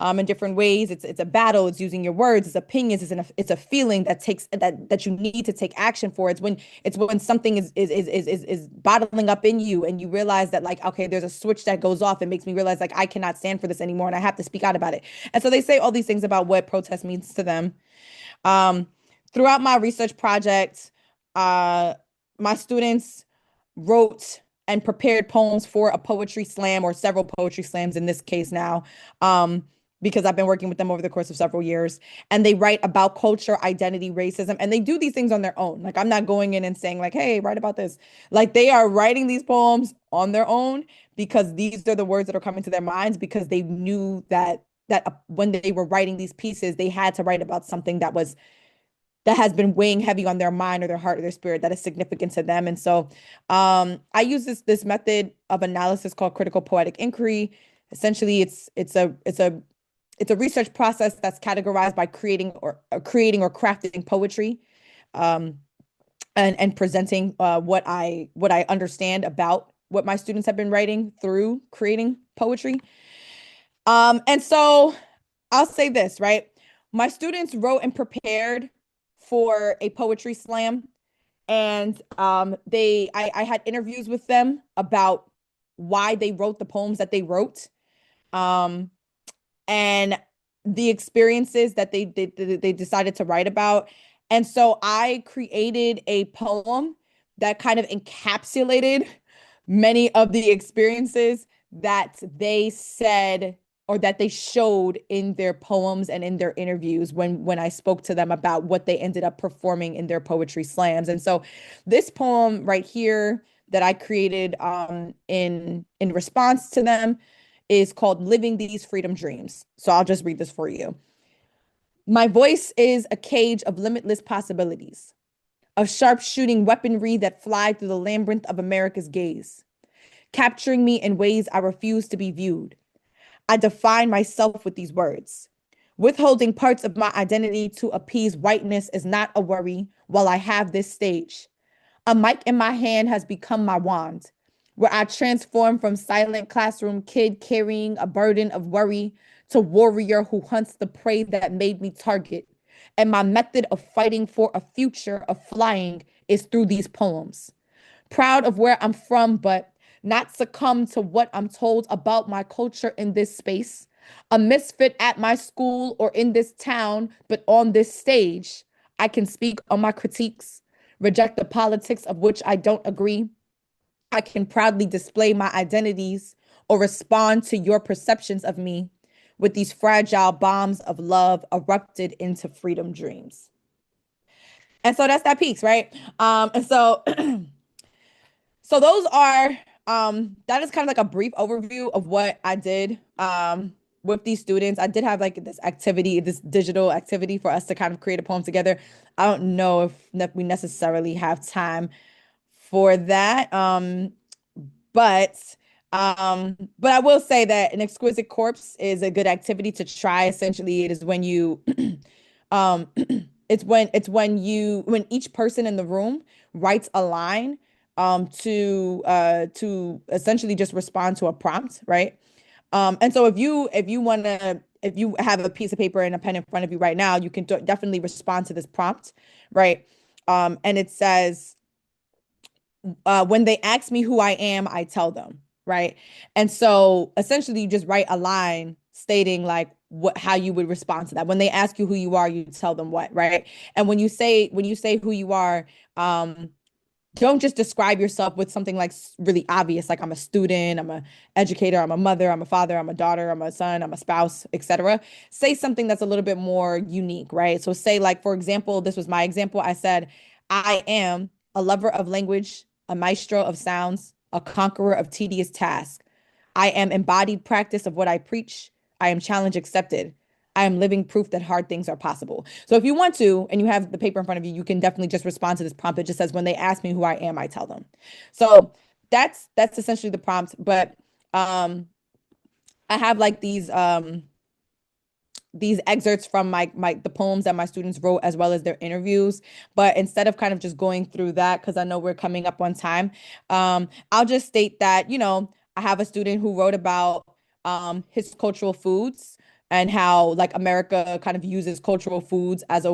in different ways. It's a battle. It's using your words. It's opinions. It's a feeling that you need to take action for. It's when something is bottling up in you, and you realize that, like, okay, there's a switch that goes off. It makes me realize, like, I cannot stand for this anymore, and I have to speak out about it. And so they say all these things about what protest means to them. Throughout my research project, my students wrote and prepared poems for a poetry slam, or several poetry slams in this case now, because I've been working with them over the course of several years. And they write about culture, identity, racism, and they do these things on their own. Like, I'm not going in and saying, like, hey, write about this. Like, they are writing these poems on their own because these are the words that are coming to their minds, because they knew that when they were writing these pieces, they had to write about something that has been weighing heavy on their mind or their heart or their spirit, that is significant to them. And so I use this method of analysis called critical poetic inquiry. Essentially, it's a research process that's categorized by creating or crafting poetry, and presenting what I understand about what my students have been writing through creating poetry. And so I'll say this, right? My students wrote and prepared for a poetry slam, and I had interviews with them about why they wrote the poems that they wrote, and the experiences that they decided to write about. And so I created a poem that kind of encapsulated many of the experiences that they said or that they showed in their poems and in their interviews when I spoke to them about what they ended up performing in their poetry slams. And so this poem right here that I created in response to them is called Living These Freedom Dreams. So I'll just read this for you. My voice is a cage of limitless possibilities, of sharpshooting weaponry that fly through the labyrinth of America's gaze, capturing me in ways I refuse to be viewed. I define myself with these words. Withholding parts of my identity to appease whiteness is not a worry while I have this stage. A mic in my hand has become my wand, where I transform from silent classroom kid carrying a burden of worry to warrior who hunts the prey that made me target. And my method of fighting for a future of flying is through these poems. Proud of where I'm from, but not succumb to what I'm told about my culture in this space. A misfit at my school or in this town, but on this stage, I can speak on my critiques, reject the politics of which I don't agree. I can proudly display my identities or respond to your perceptions of me with these fragile bombs of love erupted into freedom dreams. And so that's that piece, right? And so so those are that is kind of like a brief overview of what I did with these students. I did have like this activity, this digital activity for us to kind of create a poem together. I don't know if we necessarily have time for that. But I will say that an exquisite corpse is a good activity to try. Essentially, it is when you it's when each person in the room writes a line to essentially just respond to a prompt, right? And so if you have a piece of paper and a pen in front of you right now, you can definitely respond to this prompt, right? And it says, when they ask me who I am, I tell them, right? And so essentially you just write a line stating like how you would respond to that. When they ask you who you are, you tell them what, right? And when you say who you are, don't just describe yourself with something like really obvious, like I'm a student, I'm an educator, I'm a mother, I'm a father, I'm a daughter, I'm a son, I'm a spouse, etc. Say something that's a little bit more unique, right? So say like, for example, this was my example. I said, I am a lover of language, a maestro of sounds, a conqueror of tedious tasks. I am embodied practice of what I preach. I am challenge accepted. I am living proof that hard things are possible. So if you want to, and you have the paper in front of you, you can definitely just respond to this prompt. It just says, when they ask me who I am, I tell them. So that's essentially the prompt. But I have like these excerpts from the poems that my students wrote, as well as their interviews. But instead of kind of just going through that, because I know we're coming up on time, I'll just state that, I have a student who wrote about his cultural foods and how like America kind of uses cultural foods as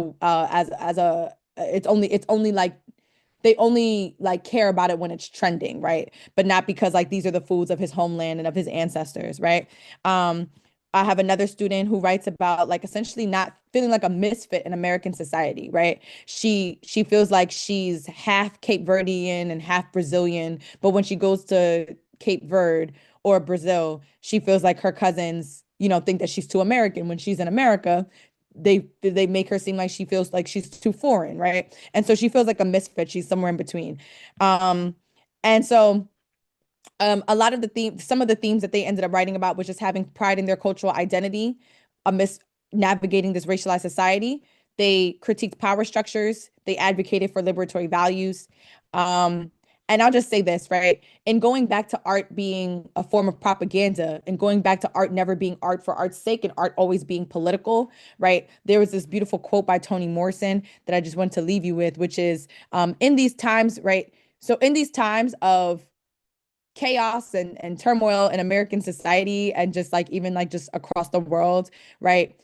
it's only like they only like care about it when it's trending, right? But not because like these are the foods of his homeland and of his ancestors, right? I have another student who writes about like essentially not feeling like a misfit in American society, right? She feels like she's half Cape Verdean and half Brazilian, but when she goes to Cape Verde or Brazil, she feels like her cousins, think that she's too American. When she's in America, they make her seem like she feels like she's too foreign, right? And so she feels like a misfit. She's somewhere in between. And so some of the themes that they ended up writing about was just having pride in their cultural identity amidst navigating this racialized society. They critiqued power structures. They advocated for liberatory values. And I'll just say this, right? In going back to art being a form of propaganda and going back to art never being art for art's sake and art always being political, right? There was this beautiful quote by Toni Morrison that I just want to leave you with, which is in these times, right? So in these times of chaos and turmoil in American society and just like even like just across the world, right?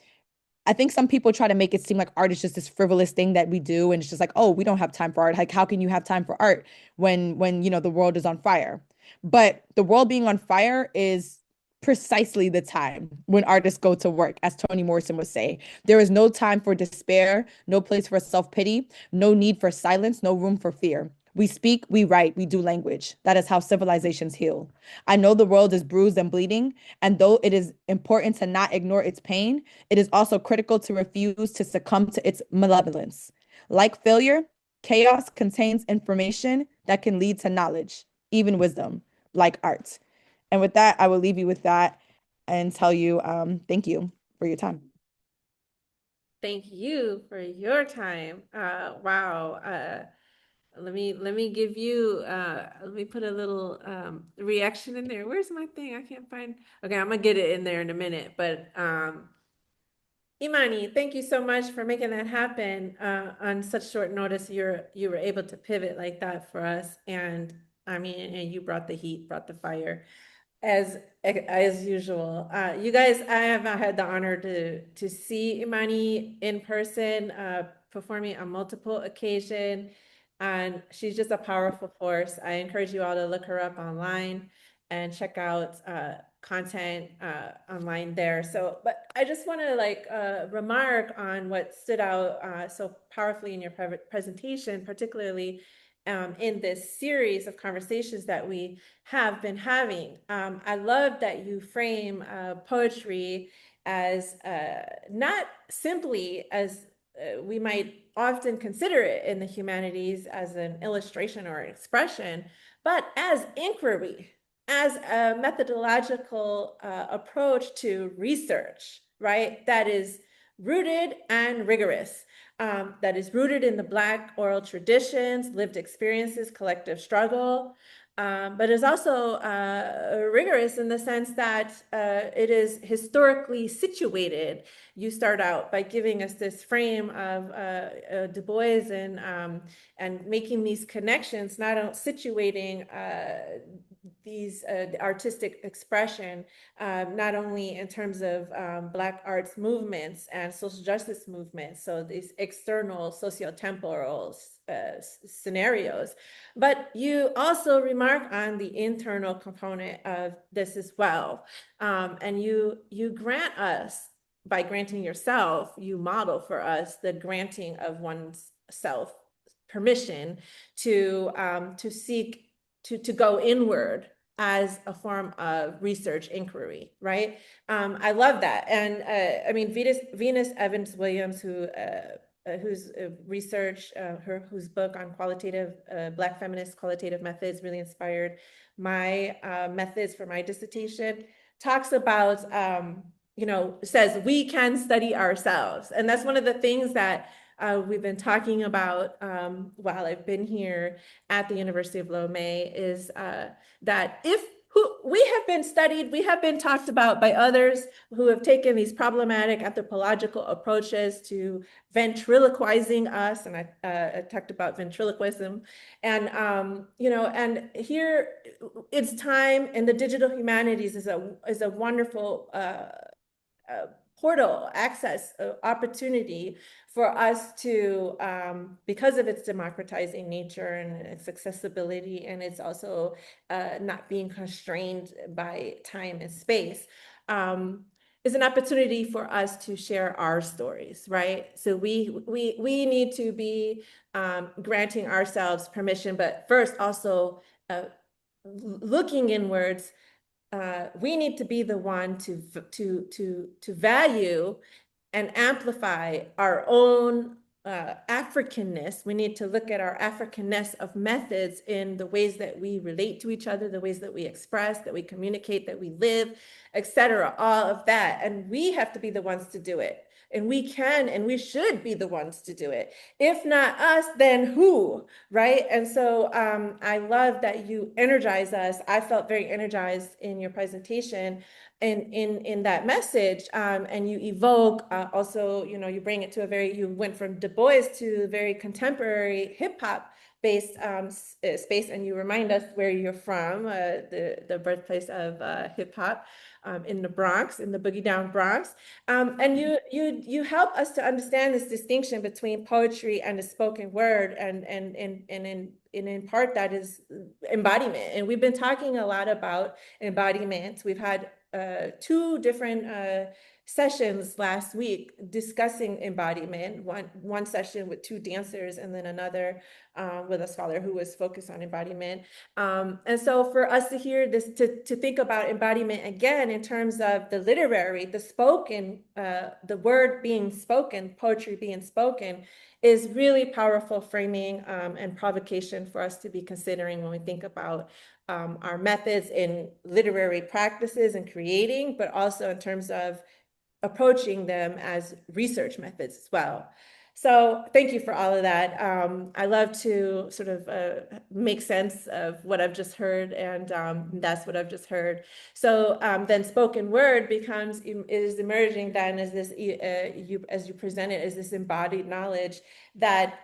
I think some people try to make it seem like art is just this frivolous thing that we do. And it's just like, oh, we don't have time for art. Like, how can you have time for art when the world is on fire? But the world being on fire is precisely the time when artists go to work, as Toni Morrison would say. There is no time for despair, no place for self-pity, no need for silence, no room for fear. We speak, we write, we do language. That is how civilizations heal. I know the world is bruised and bleeding, and though it is important to not ignore its pain, it is also critical to refuse to succumb to its malevolence. Like failure, chaos contains information that can lead to knowledge, even wisdom, like art. And with that, I will leave you with that and tell you thank you for your time. Thank you for your time. Wow. Let me give you let me put a little reaction in there. Where's my thing? I can't find. Okay, I'm gonna get it in there in a minute. But Imani, thank you so much for making that happen on such short notice. You were able to pivot like that for us, and I mean, and you brought the heat, brought the fire. As usual, you guys, I have had the honor to see Imani in person, performing on multiple occasions, and she's just a powerful force. I encourage you all to look her up online and check out content online there. So, but I just want to remark on what stood out so powerfully in your presentation, particularly in this series of conversations that we have been having. I love that you frame poetry as not simply as we might often consider it in the humanities as an illustration or expression, but as inquiry, as a methodological approach to research, right? That is rooted and rigorous. That is rooted in the Black oral traditions, lived experiences, collective struggle, but is also rigorous in the sense that it is historically situated. You start out by giving us this frame of Du Bois and making these connections, not only situating these artistic expression, not only in terms of Black arts movements and social justice movements, so these external socio-temporal scenarios, but you also remark on the internal component of this as well. And you grant us, by granting yourself, you model for us the granting of one's self permission to seek to go inward as a form of research inquiry, right? I love that. And I mean, Venus Evans Williams, whose research, whose book on qualitative, Black feminist qualitative methods really inspired my methods for my dissertation, talks about, says we can study ourselves. And that's one of the things that we've been talking about while I've been here at the University of Lomé is that we have been studied, we have been talked about by others who have taken these problematic anthropological approaches to ventriloquizing us, and I talked about ventriloquism, and and here it's time, and the digital humanities is a wonderful portal access opportunity for us to, because of its democratizing nature and its accessibility, and it's also not being constrained by time and space, is an opportunity for us to share our stories, right? So we need to be granting ourselves permission, but first also looking inwards. We need to be the one to value and amplify our own Africanness. We need to look at our Africanness of methods in the ways that we relate to each other, the ways that we express, that we communicate, that we live, etc. All of that, and we have to be the ones to do it. And we can and we should be the ones to do it. If not us, then who, right? And so I love that you energize us. I felt very energized in your presentation and in that message. And you evoke also, you bring it to you went from Du Bois to very contemporary hip hop based space, and you remind us where you're from, the birthplace of hip hop. In the Bronx, in the Boogie Down Bronx. And you help us to understand this distinction between poetry and the spoken word, and in part that is embodiment. And we've been talking a lot about embodiment. We've had two different sessions last week discussing embodiment, one session with 2 dancers and then another with a scholar who was focused on embodiment. And so for us to hear this, to think about embodiment again in terms of the literary, the spoken, the word being spoken, poetry being spoken, is really powerful framing and provocation for us to be considering when we think about our methods in literary practices and creating, but also in terms of approaching them as research methods as well. So thank you for all of that. I love to sort of make sense of what I've just heard, and that's what I've just heard. So then spoken word is emerging then as this, as you present it, as this embodied knowledge that,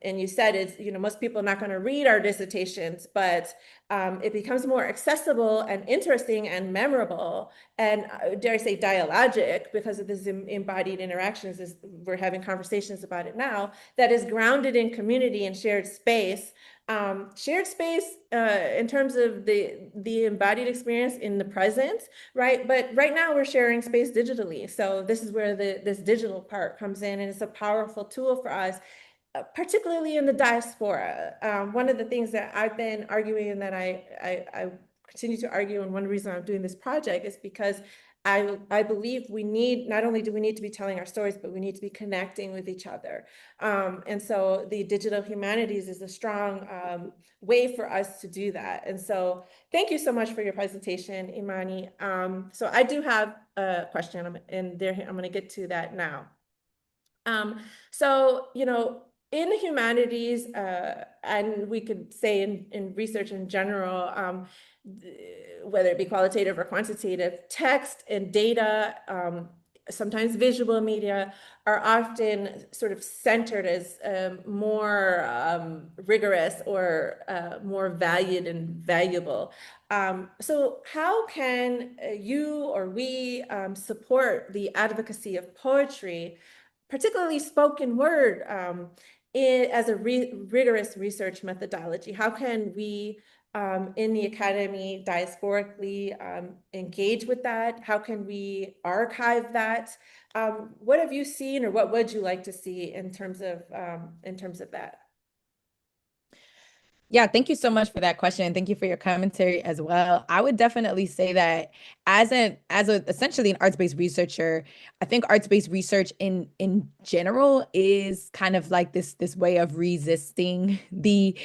and you said it's, most people are not going to read our dissertations, but it becomes more accessible and interesting and memorable, and dare I say dialogic, because of this embodied interactions. We're having conversations about it now, that is grounded in community and shared space. Shared space in terms of the embodied experience in the present, right? But right now we're sharing space digitally. So this is where this digital part comes in, and it's a powerful tool for us, particularly in the diaspora. One of the things that I've been arguing and that I continue to argue, and one reason I'm doing this project is because I believe we need, not only do we need to be telling our stories, but we need to be connecting with each other. And so the digital humanities is a strong way for us to do that. And so thank you so much for your presentation, Imani. So I do have a question, and there I'm going to get to that now. So, in the humanities, and we could say in research in general, whether it be qualitative or quantitative, text and data, sometimes visual media, are often sort of centered as more rigorous or more valued and valuable. So how can you or we support the advocacy of poetry, particularly spoken word, as a rigorous research methodology? How can we in the academy diasporically engage with that? How can we archive that? What have you seen, or what would you like to see in terms of that? Yeah, thank you so much for that question, and thank you for your commentary as well. I would definitely say that as essentially an arts-based researcher, I think arts-based research in general is kind of like this way of resisting the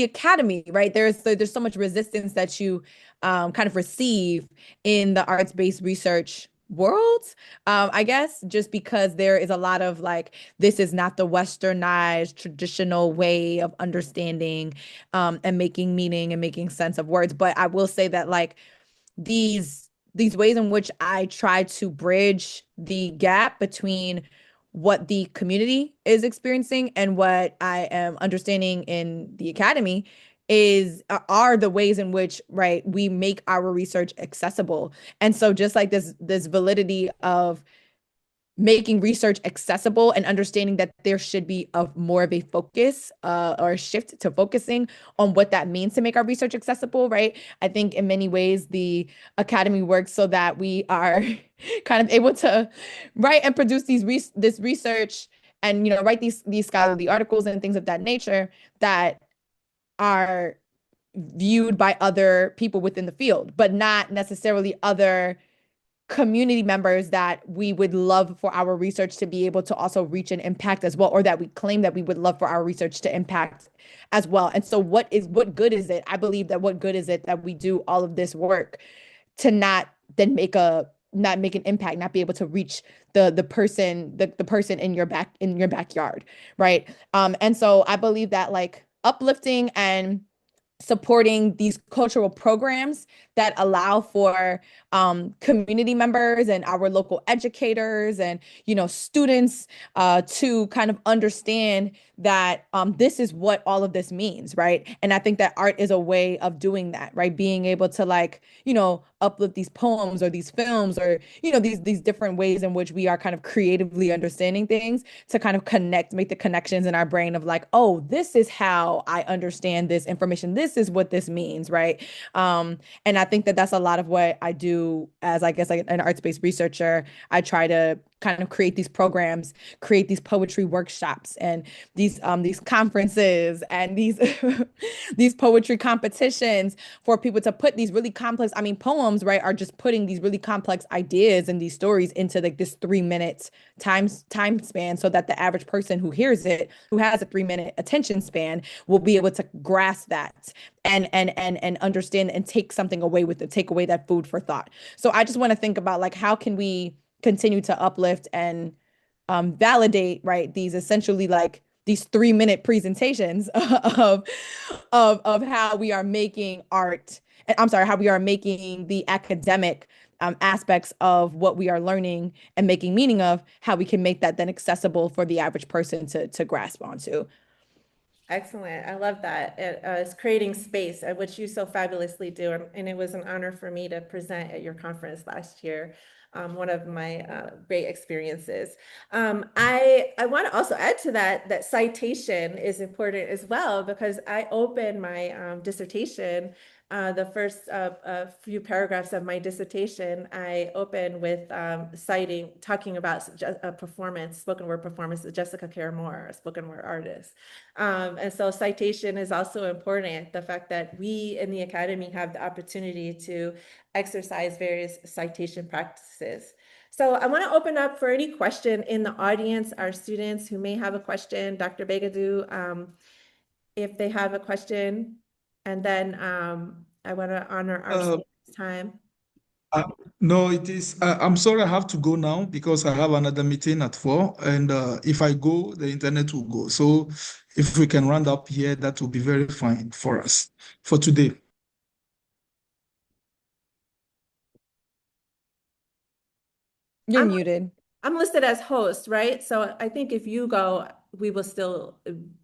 academy, right? There's so much resistance that you kind of receive in the arts-based research world, I guess, just because there is a lot of like, this is not the westernized traditional way of understanding and making meaning and making sense of words. But I will say that like these ways in which I try to bridge the gap between what the community is experiencing and what I am understanding in the academy are the ways in which, right, we make our research accessible. And so just like this validity of making research accessible and understanding that there should be more of a focus or a shift to focusing on what that means to make our research accessible, right? I think in many ways the academy works so that we are kind of able to write and produce this research and write these scholarly articles and things of that nature that are viewed by other people within the field, but not necessarily other community members that we would love for our research to be able to also reach and impact as well, or that we claim that we would love for our research to impact as well. And so what good is it? I believe that what good is it that we do all of this work to not make an impact, not be able to reach the person in your backyard, right? And so I believe that like uplifting and supporting these cultural programs that allow for community members and our local educators and students to kind of understand that this is what all of this means, right? And I think that art is a way of doing that, right? Being able to like uplift these poems or these films or these different ways in which we are kind of creatively understanding things to kind of make the connections in our brain of like, oh, this is how I understand this information. This this is what this means, right? And I think that that's a lot of what I do as, I guess, like an arts-based researcher. I try to kind of create these programs, create these poetry workshops, and these conferences, and these these poetry competitions for people to put these really complex, I mean, poems, right, are just putting these really complex ideas and these stories into like this 3-minute time span, so that the average person who hears it, who has a 3-minute attention span, will be able to grasp that and understand and take something away with it, take away that food for thought. So I just want to think about, like, how can we continue to uplift and validate, right, these essentially like these 3-minute presentations of how we are making art, I'm sorry, how we are making the academic aspects of what we are learning and making meaning of, how we can make that then accessible for the average person to grasp onto. Excellent. I love that. It's creating space, which you so fabulously do. And it was an honor for me to present at your conference last year. One of my great experiences. I want to also add to that citation is important as well, because I opened my dissertation, the first few paragraphs of my dissertation, I opened with talking about a performance, spoken word performance of Jessica Care Moore, a spoken word artist. And so citation is also important. The fact that we in the academy have the opportunity to exercise various citation practices. So I want to open up for any question in the audience, our students who may have a question. Dr. Begadu, if they have a question, and then I want to honor our time. No, it is. I'm sorry, I have to go now because I have another meeting at 4. And if I go, the internet will go. So if we can round up here, that will be very fine for us for today. You're muted. I'm listed as host, right? So I think if you go, we will still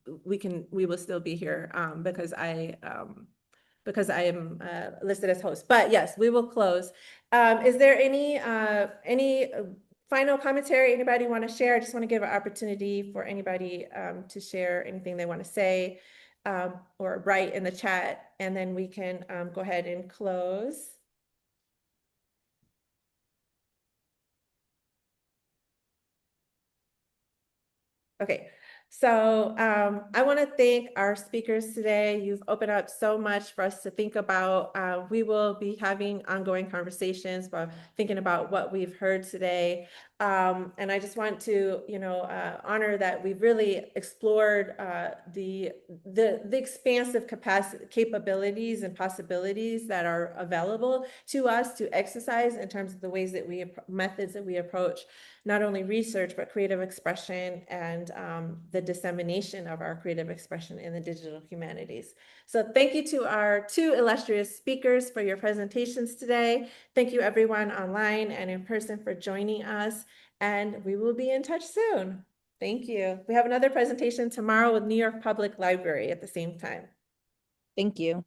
be here because I am listed as host. But yes, we will close. Is there any final commentary anybody want to share? I just want to give an opportunity for anybody to share anything they want to say or write in the chat, and then we can go ahead and close. Okay, so I want to thank our speakers today. You've opened up so much for us to think about. We will be having ongoing conversations about thinking about what we've heard today. And I just want to, honor that we've really explored the expansive capabilities and possibilities that are available to us to exercise in terms of the ways that methods that we approach not only research, but creative expression and the dissemination of our creative expression in the digital humanities. So thank you to our 2 illustrious speakers for your presentations today. Thank you everyone online and in person for joining us, and we will be in touch soon. Thank you. We have another presentation tomorrow with New York Public Library at the same time. Thank you.